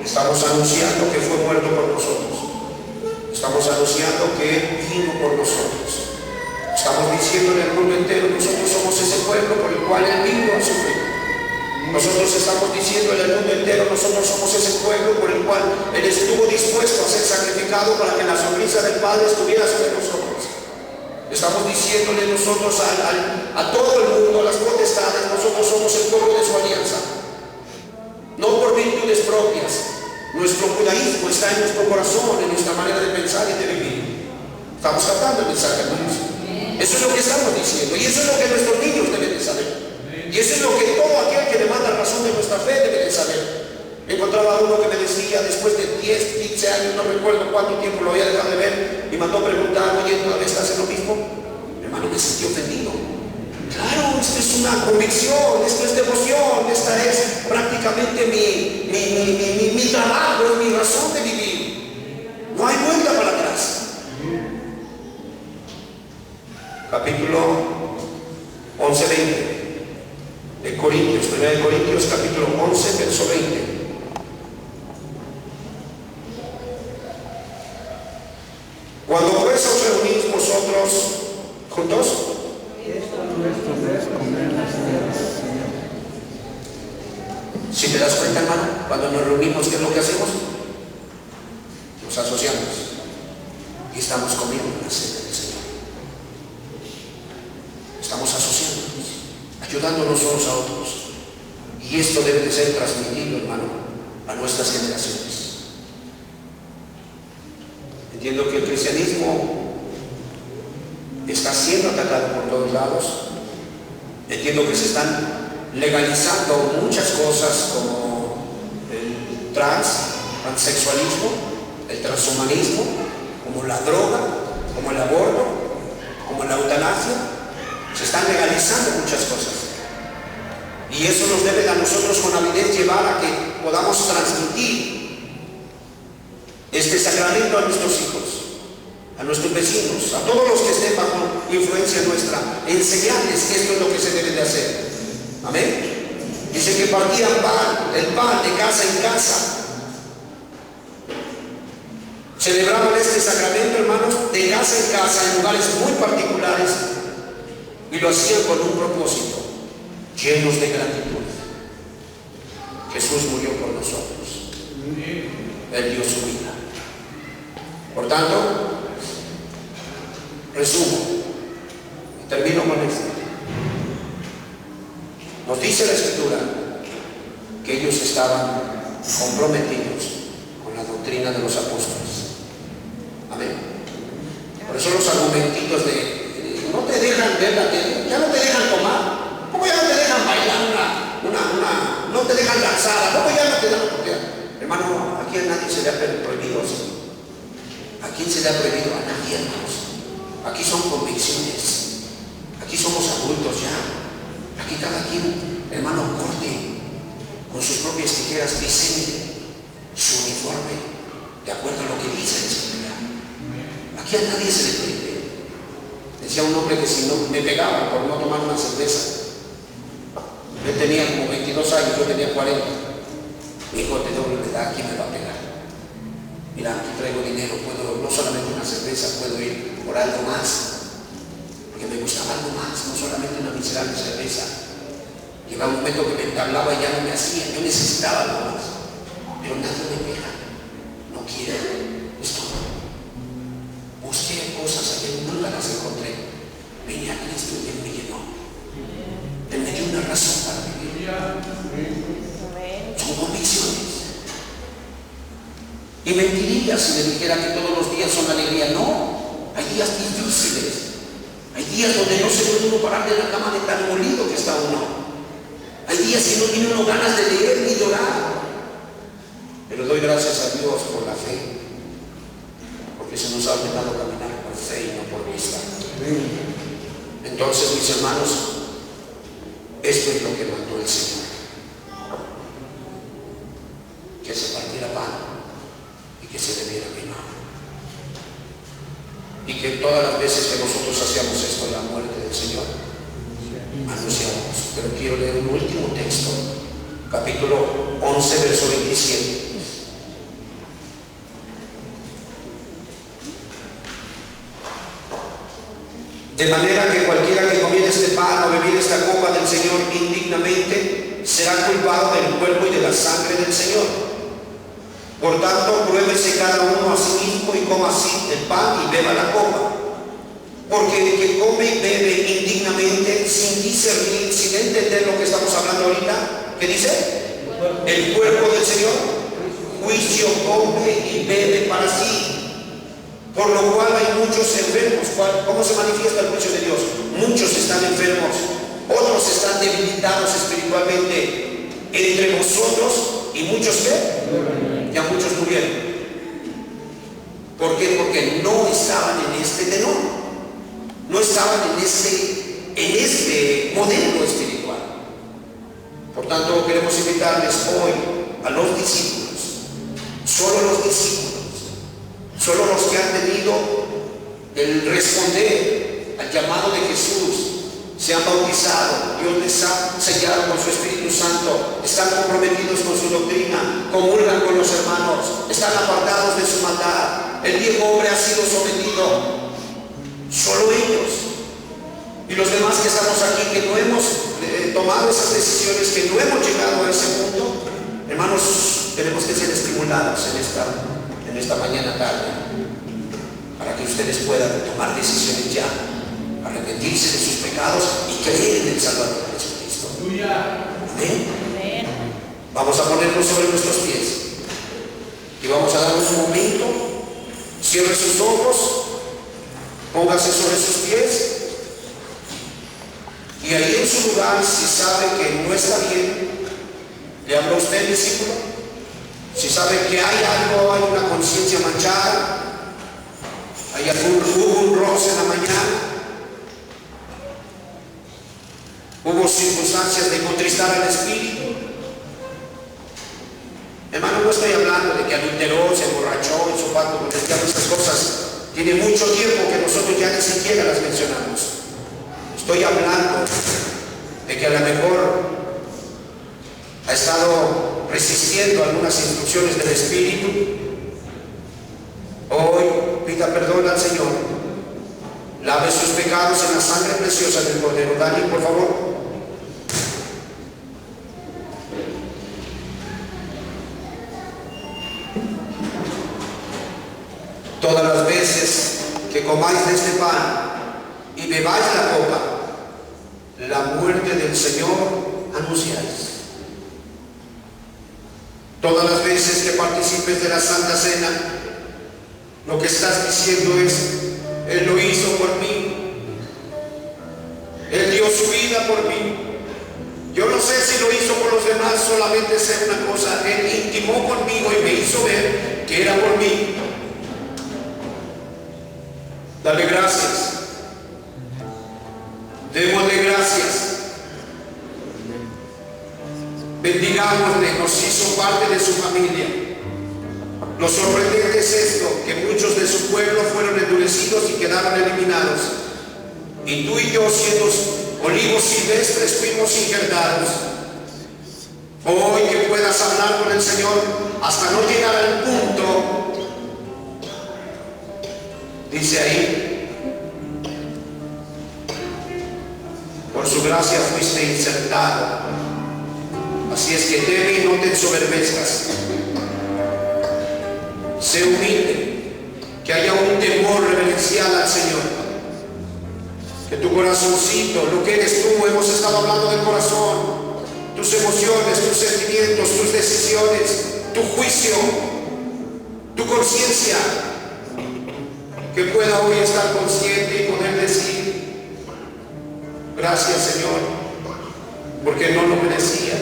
Estamos anunciando que fue muerto por nosotros. Estamos anunciando que Él vino por nosotros. Estamos diciendo en el mundo entero: nosotros somos ese pueblo por el cual Él vino a sufrir. Nosotros estamos diciendo en el mundo entero: nosotros somos ese pueblo por el cual Él estuvo dispuesto a ser sacrificado para que la sonrisa del Padre estuviera sobre nosotros. Estamos diciéndole nosotros a todo el mundo, a las potestades: nosotros somos el pueblo de su alianza. No por virtudes propias. Nuestro judaísmo está en nuestro corazón, en nuestra manera de pensar y de vivir. Estamos captando el mensaje, hermanos. Eso es lo que estamos diciendo, y eso es lo que nuestros niños deben de saber. Y eso es lo que todo aquel que demanda razón de nuestra fe debe de saber. Encontraba uno que me decía, después de 10, 15 años, no recuerdo cuánto tiempo lo había dejado de ver, y mandó preguntar: oye, ¿todavía estás en lo mismo? Hermano, me sentí ofendido. Claro, esto es una convicción, esto es devoción, esta es prácticamente mi trabajo, es mi razón de vivir. No hay vuelta para atrás. Capítulo 11, 20 de Corintios, 1 de Corintios, capítulo 11, verso 20. Cuando pues os reunís vosotros juntos, si te das cuenta, hermano, cuando nos reunimos, ¿qué es lo que hacemos? Nos asociamos y estamos comiendo la cena del Señor. Estamos asociándonos, ayudándonos unos a otros. Y esto debe de ser transmitido, hermano, a nuestras generaciones. Entiendo que el cristianismo está siendo atacado por todos lados. Entiendo que se están legalizando muchas cosas como el transexualismo, el transhumanismo, como la droga, como el aborto, como la eutanasia. Se están legalizando muchas cosas. Y eso nos debe a nosotros con avidez llevar a que podamos transmitir este sacramento a nuestros hijos, a nuestros vecinos, a todos los que estén bajo influencia nuestra, enseñarles que esto es lo que se debe de hacer. Amén. Dice que partían el pan de casa en casa. Celebraban este sacramento, hermanos, de casa en casa, en lugares muy particulares, y lo hacían con un propósito, llenos de gratitud. Jesús murió por nosotros. Él dio su vida. Por tanto, resumo y termino con esto. Nos dice la Escritura que ellos estaban comprometidos con la doctrina de los apóstoles. Amén. Por eso los argumentitos de no te dejan ver la tele, ya no te dejan tomar, ¿cómo ya no te dejan bailar no te dejan danzar? ¿Cómo ya no te dejan? Hermano, aquí a nadie se le ha prohibido, ¿sí? ¿A quién se le ha prohibido? A nadie, hermanos. Aquí son convicciones. Aquí somos adultos ya. Aquí cada quien, hermano, corte con sus propias tijeras, diseñe su uniforme de acuerdo a lo que dice la Escritura. Aquí a nadie se le prohíbe. Decía un hombre que si no me pegaba por no tomar una cerveza. Él tenía como 22 años, yo tenía 40. Mi hijo de doble edad, ¿quién me va a pegar? Mira, aquí traigo dinero, puedo, no solamente una cerveza, puedo ir por algo más. Porque me gustaba algo más, no solamente una miserable cerveza. Llegaba un momento que me entablaba y ya no me hacía, yo necesitaba algo más. Pero nadie me pega, no quiero, es todo. Busqué cosas allá, nunca las encontré. Vine a Cristo y Él me llenó. Él me dio una razón para vivir. Son convicciones. Y mentiría si le dijera que todos los días son alegría. No, hay días difíciles. Hay días donde no se puede uno parar de la cama de tan molido que está uno. Hay días que no tiene uno ganas de leer ni de orar. Pero doy gracias a Dios por la fe, porque se nos ha ordenado caminar por fe y no por vista. Entonces, mis hermanos, esto es lo que mandó el Señor: que se partiera pan y que se bebiera vino, y que todas las veces que nosotros hacíamos esto en la muerte del Señor, anunciamos. Pero quiero leer un último texto, capítulo 11, verso 27. De manera que cualquiera que comiera este pan o bebiera esta copa del Señor indignamente será culpado del cuerpo y de la sangre del Señor. Por tanto, pruébese cada uno a sí mismo y coma así el pan y beba la copa. Porque el que come y bebe indignamente, sin discernir, sin entender lo que estamos hablando ahorita, ¿qué dice? El cuerpo del Señor, juicio come y bebe para sí. Por lo cual hay muchos enfermos. ¿Cómo se manifiesta el juicio de Dios? Muchos están enfermos, otros están debilitados espiritualmente entre vosotros, y muchos ¿qué? Ya muchos murieron. ¿Por qué? Porque no estaban en este tenor. no estaban en este modelo espiritual. Por tanto, queremos invitarles hoy a los discípulos, solo los discípulos, solo los que han tenido el responder al llamado de Jesús, se han bautizado, Dios les ha sellado con su Espíritu Santo, están comprometidos con su doctrina, comulgan con los hermanos, están apartados de su maldad, el viejo hombre ha sido sometido, solo ellos. Y los demás que estamos aquí, que no hemos tomado esas decisiones, que no hemos llegado a ese punto, hermanos, tenemos que ser estimulados en esta mañana tarde, para que ustedes puedan tomar decisiones ya, arrepentirse de sus pecados y creer en el Salvador Jesucristo. Amén. Vamos a ponernos sobre nuestros pies y vamos a dar un momento. Cierre sus ojos, póngase sobre sus pies y ahí en su lugar, si sabe que no está bien, le habla a usted, discípulo. Si sabe que hay algo, hay una conciencia manchada, hubo un roce en la mañana, hubo circunstancias de contristar al Espíritu. Hermano, no estoy hablando de que adulteró, se emborrachó en su pacto con el diablo, esas cosas tiene mucho tiempo que nosotros ya ni siquiera las mencionamos. Estoy hablando de que a lo mejor ha estado resistiendo algunas instrucciones del Espíritu. Hoy pida perdón al Señor, lave sus pecados en la sangre preciosa del Cordero. Dani, por favor. Todas las veces que comáis de este pan y bebáis la copa, la muerte del Señor anunciáis. Todas las veces que participes de la Santa Cena, lo que estás diciendo es: Él lo hizo por mí, Él dio su vida por mí. Yo no sé si lo hizo por los demás, solamente sé una cosa: Él intimó conmigo y me hizo ver que era por mí. Dale gracias. Démosle gracias. Bendigámosle, nos hizo parte de su familia. Lo sorprendente es esto, que muchos de su pueblo fueron endurecidos y quedaron eliminados. Y tú y yo, siendo olivos silvestres, fuimos injertados. Hoy que puedas hablar con el Señor hasta no llegar al punto, dice ahí: por su gracia fuiste insertado. Así es que teme y no te ensoberbezcas. Sé humilde, que haya un temor reverencial al Señor. Que tu corazoncito, lo que eres tú, hemos estado hablando del corazón, tus emociones, tus sentimientos, tus decisiones, tu juicio, tu conciencia, que pueda hoy estar consciente y poder decir: gracias, Señor, porque no lo merecía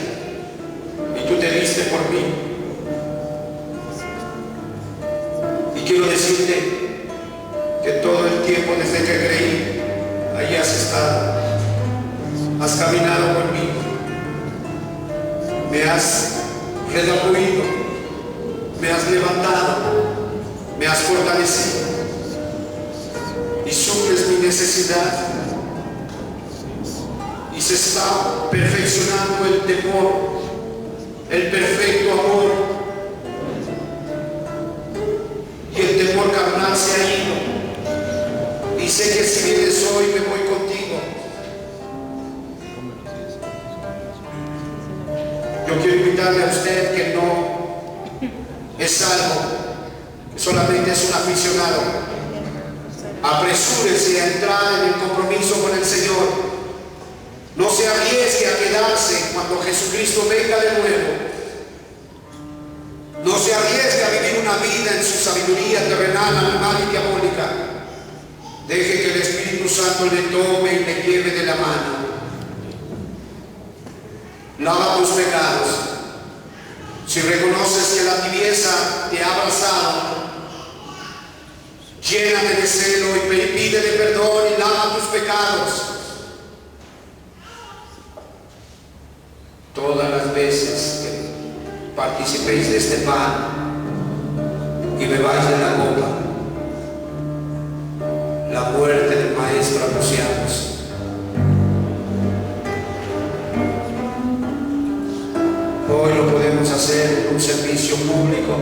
y tú te diste por mí. Y quiero decirte que todo el tiempo desde que creí, ahí has estado, has caminado conmigo, me has redarguido, me has levantado, me has fortalecido y suples mi necesidad. Y se está perfeccionando el temor, el perfecto amor, y el temor carnal se ha ido. Y sé que si vienes hoy me voy contigo. Yo quiero invitarle a usted que no es algo, que solamente es un aficionado. Apresúrese a entrar en el compromiso con el Señor. No se arriesgue a quedarse cuando Jesucristo venga de nuevo. No se arriesgue a vivir una vida en su sabiduría terrenal, animal y diabólica. Deje que el Espíritu Santo le tome y le lleve de la mano. Lava tus pecados. Si reconoces que la tibieza te ha abrazado, Llénate de celo y pídele perdón y lava tus pecados. Todas las veces que participéis de este pan y bebáis de la copa, la muerte del Maestro anunciamos. Hoy lo podemos hacer en un servicio público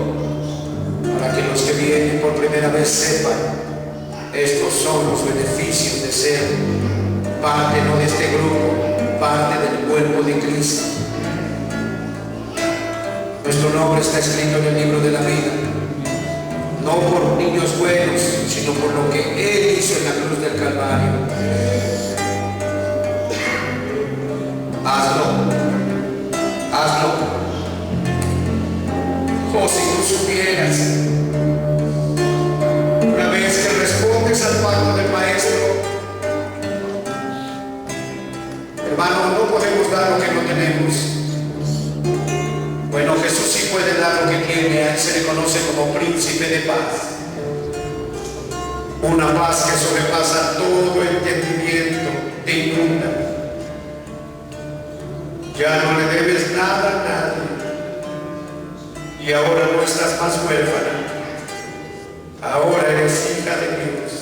para que los que vienen por primera vez sepan, estos son los beneficios de ser parte no de este grupo, parte del cuerpo de Cristo. Nuestro nombre está escrito en el libro de la vida, no por niños buenos, sino por lo que Él hizo en la cruz del Calvario. Hazlo. Oh, si tú supieras, una vez que respondes al pacto del Maestro, hermano, no podemos dar lo que no tenemos. Bueno, Jesús sí puede dar lo que tiene. A Él se le conoce como príncipe de paz. Una paz que sobrepasa todo entendimiento, te inunda. Ya no le debes nada a nadie. Y ahora no estás más huérfana. Ahora eres hija de Dios.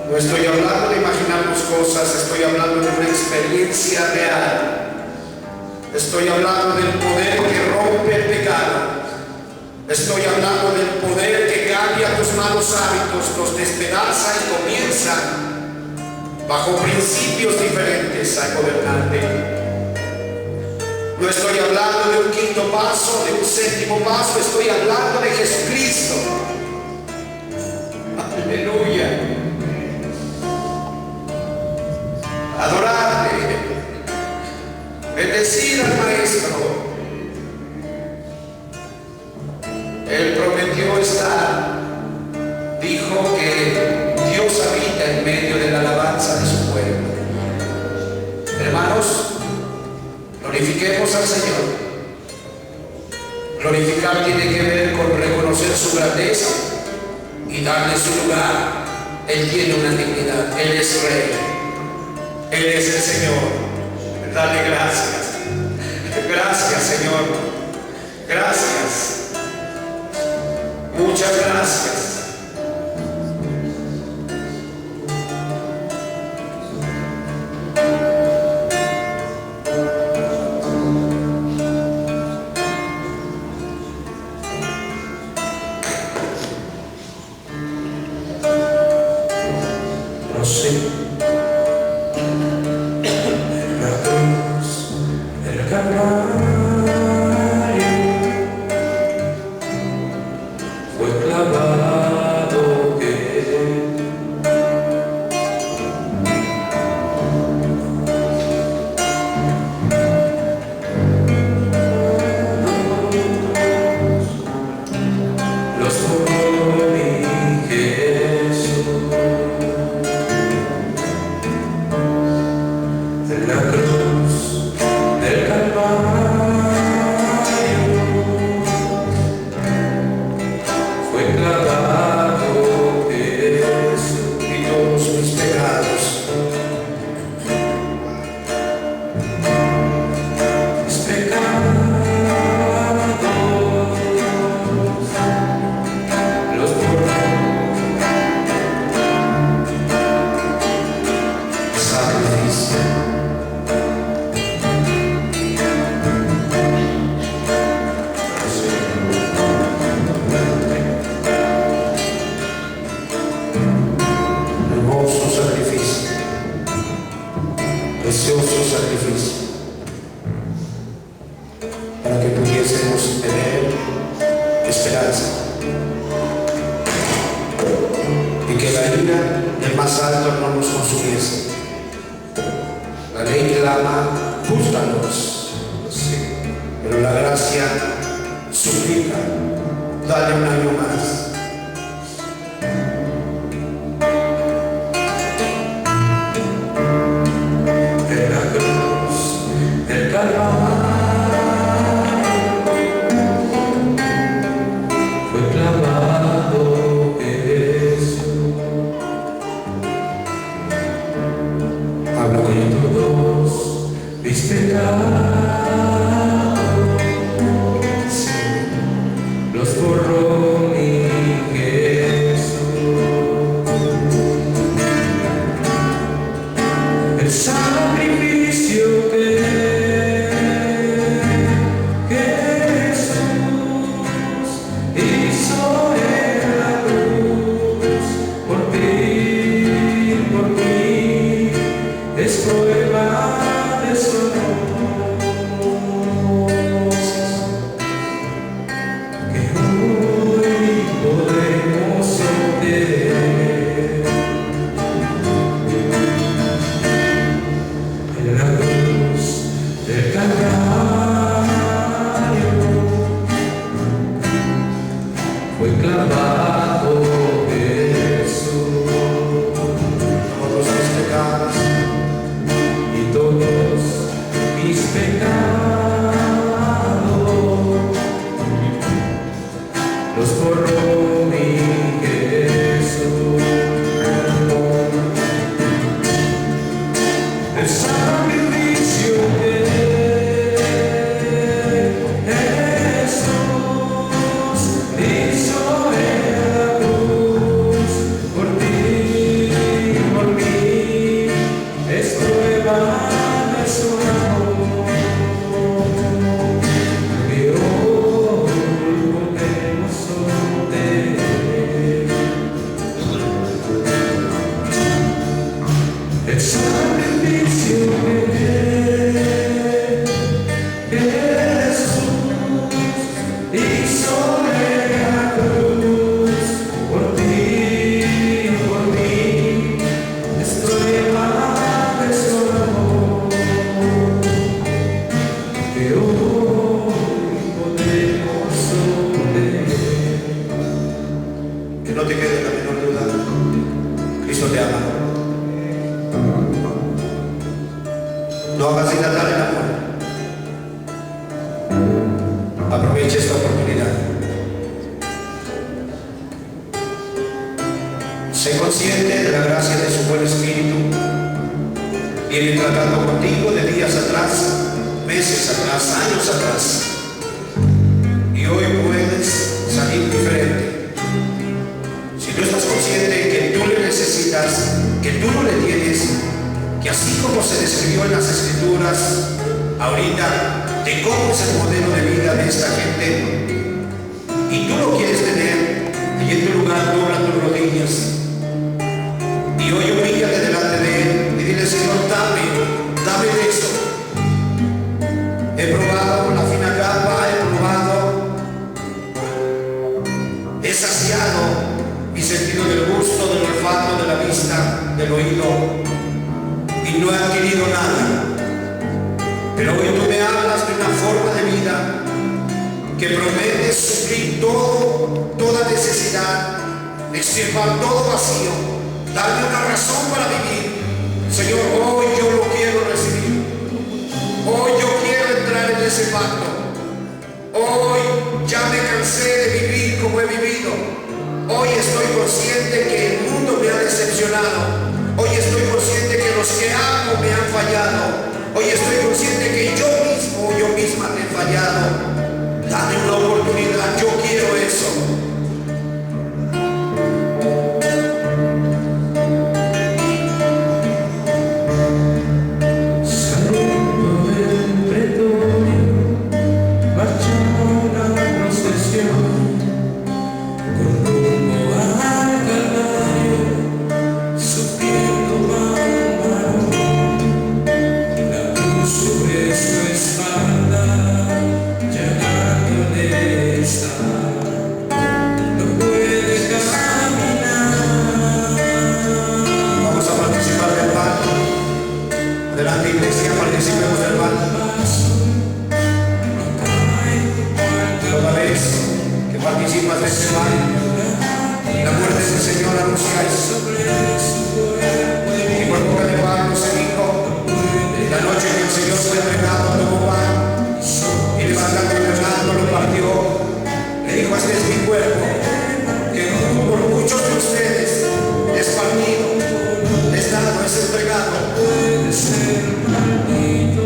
No estoy hablando de imaginarnos cosas, estoy hablando de una experiencia real. Estoy hablando del poder que rompe el pecado. Estoy hablando del poder que cambia tus malos hábitos, los despedaza y comienza bajo principios diferentes a gobernarte. No estoy hablando de un quinto paso, de un séptimo paso, estoy hablando de Jesucristo. Aleluya. Adorarle, bendecir al Maestro. Él prometió estar, dijo que Dios habita en medio de la alabanza de su pueblo. Hermanos, glorifiquemos al Señor. Glorificar tiene que ver con reconocer su grandeza y darle su lugar. Él tiene una dignidad, Él es Rey, Él es el Señor. Dale gracias. Gracias, Señor. Gracias. Muchas gracias. mis pecados los borró mi Jesús. El sacrificio que Jesús hizo en la cruz por ti, por mí, es prueba de su amor, que hoy podemos obtener en la cruz del Calvario. Fue clavado Jesús, Todos mis pecados, y todos mis pecados los borró mi Jesús. El sacrificio que Jesús hizo en la cruz por ti y por mí es prueba de su amor, que hoy podemos obtener. El sacrificio que Jesús hizo en la cruz por ti y por mí es prueba de su amor, que hoy podemos obtener. que no te quede la menor duda, Cristo te ama. No hagas dilatar el amor. Aprovecha esta oportunidad. Sé consciente de la gracia de su buen espíritu. Viene tratando contigo de días atrás, meses atrás, años atrás. Y hoy puedes salir diferente. Si tú estás consciente que tú le necesitas, que tú no le tienes, que así como se describió en las Escrituras, ahorita te comes el modelo de vida de esta gente y tú lo quieres tener, y en tu lugar dobla tus rodillas y hoy humíllate delante de Él y dile: Señor, dame de esto. He probado la fina capa, he saciado mi sentido del gusto, del olfato, de la vista, del oído, y no he adquirido nada. Pero hoy tú me hablas de una forma de vida que promete suplir toda necesidad, extirpar todo vacío, darme una razón para vivir. Señor, hoy yo lo quiero recibir. Hoy yo quiero entrar en ese pacto. Hoy ya me cansé de vivir como he vivido. Hoy estoy consciente que el mundo me ha decepcionado. Hoy estoy consciente que los que amo me han fallado. Hoy estoy consciente que yo mismo o yo misma te he fallado. Dame una oportunidad, yo quiero eso. Saliendo del pretorio, marchó la procesión con rumbo al Calvario, sufriendo bárbaro, la cruz sobre su espalda, llagándole está. No puede caminar. Vamos a participar del pacto. Adelante, iglesia, participemos del pacto. Toda vez que participas de este pacto, la muerte del Señor anunciáis. Y por boca de Pablo se dijo: la noche que el Señor fue entregado, tomó pan y levantando el plato lo partió. Le dijo: este es mi cuerpo, que por muchos de ustedes es partido, es dado, es entregado. Puede ser maldito.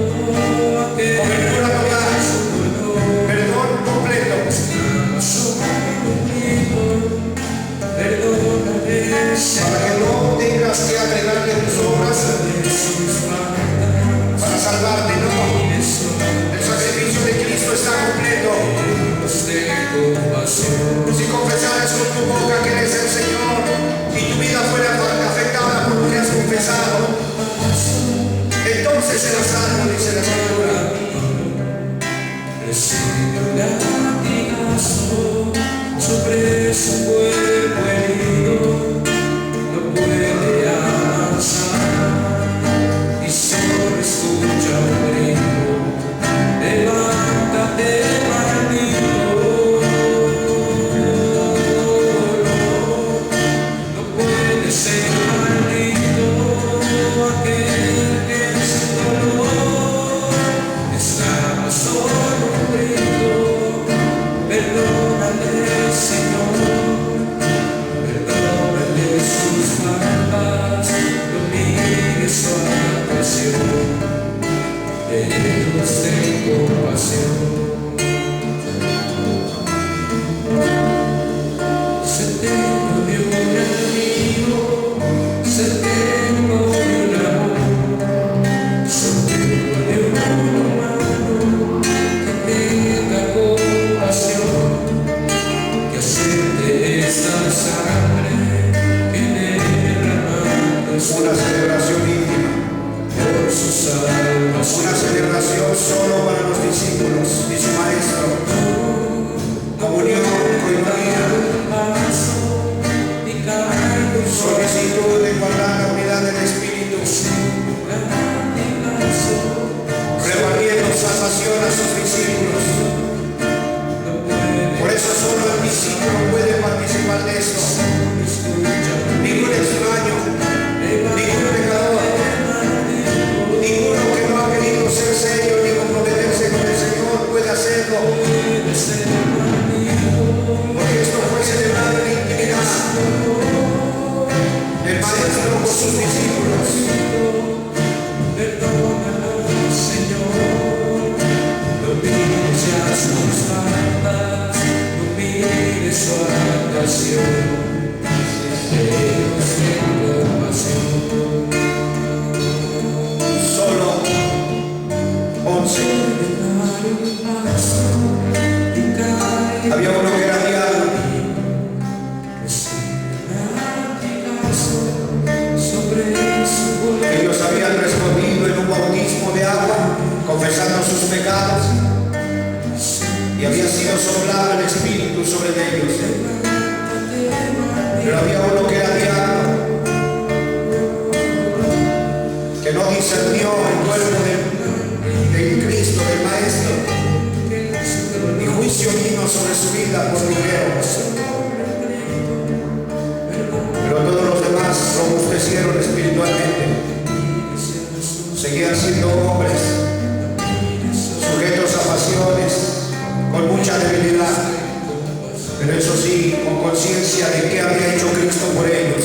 celebración íntima, por su salvación. una celebración solo para los discípulos y su maestro. Comunión, coinonía, solicitud de guardar la unidad del Espíritu, repartiendo salvación a sus discípulos. Por eso solo el discípulo puede participar de esto. Ningún extraño, ningún pecador, ninguno que no ha querido ser serio ni comprometerse con el Señor puede hacerlo. Porque esto fue celebrado en intimidad. El maestro con sus discípulos. Perdónanos, Señor, no mires ya sus faltas, no mires su actuación, Dios tengo pasión. Solo 11. Había uno que era diablo. Ellos habían respondido en un bautismo de agua, confesando sus pecados, y había sido soplado el Espíritu sobre ellos. Pero había uno que era diablo, que no discernió el cuerpo del Cristo, del Maestro, y juicio vino sobre su vida por ligero. Pero todos los demás robustecieron espiritualmente. Seguían siendo hombres, sujetos a pasiones, con mucha debilidad, pero eso sí, con conciencia de qué había hecho Cristo por ellos.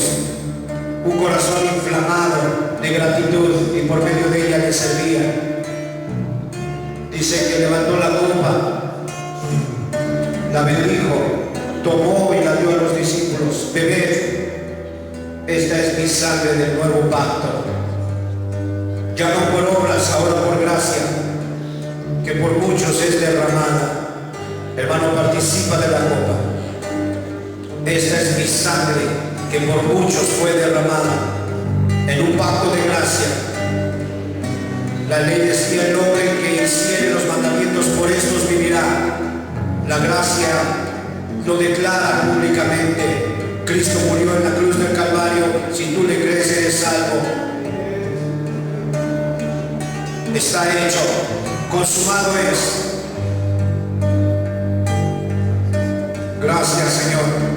Un corazón inflamado de gratitud y por medio de ella le servía. Dice que levantó la copa, la bendijo, tomó y la dio a los discípulos. Bebed, esta es mi sangre del nuevo pacto, ya no por obras, ahora por gracia, que por muchos es derramada. Hermano, participa de la copa. Esta es mi sangre que por muchos fue derramada en un pacto de gracia. La ley decía: el hombre que hiciere los mandamientos por estos vivirá. La gracia lo declara públicamente. Cristo murió en la cruz del Calvario. Si tú le crees, eres salvo. Está hecho, consumado es. Gracias, Señor.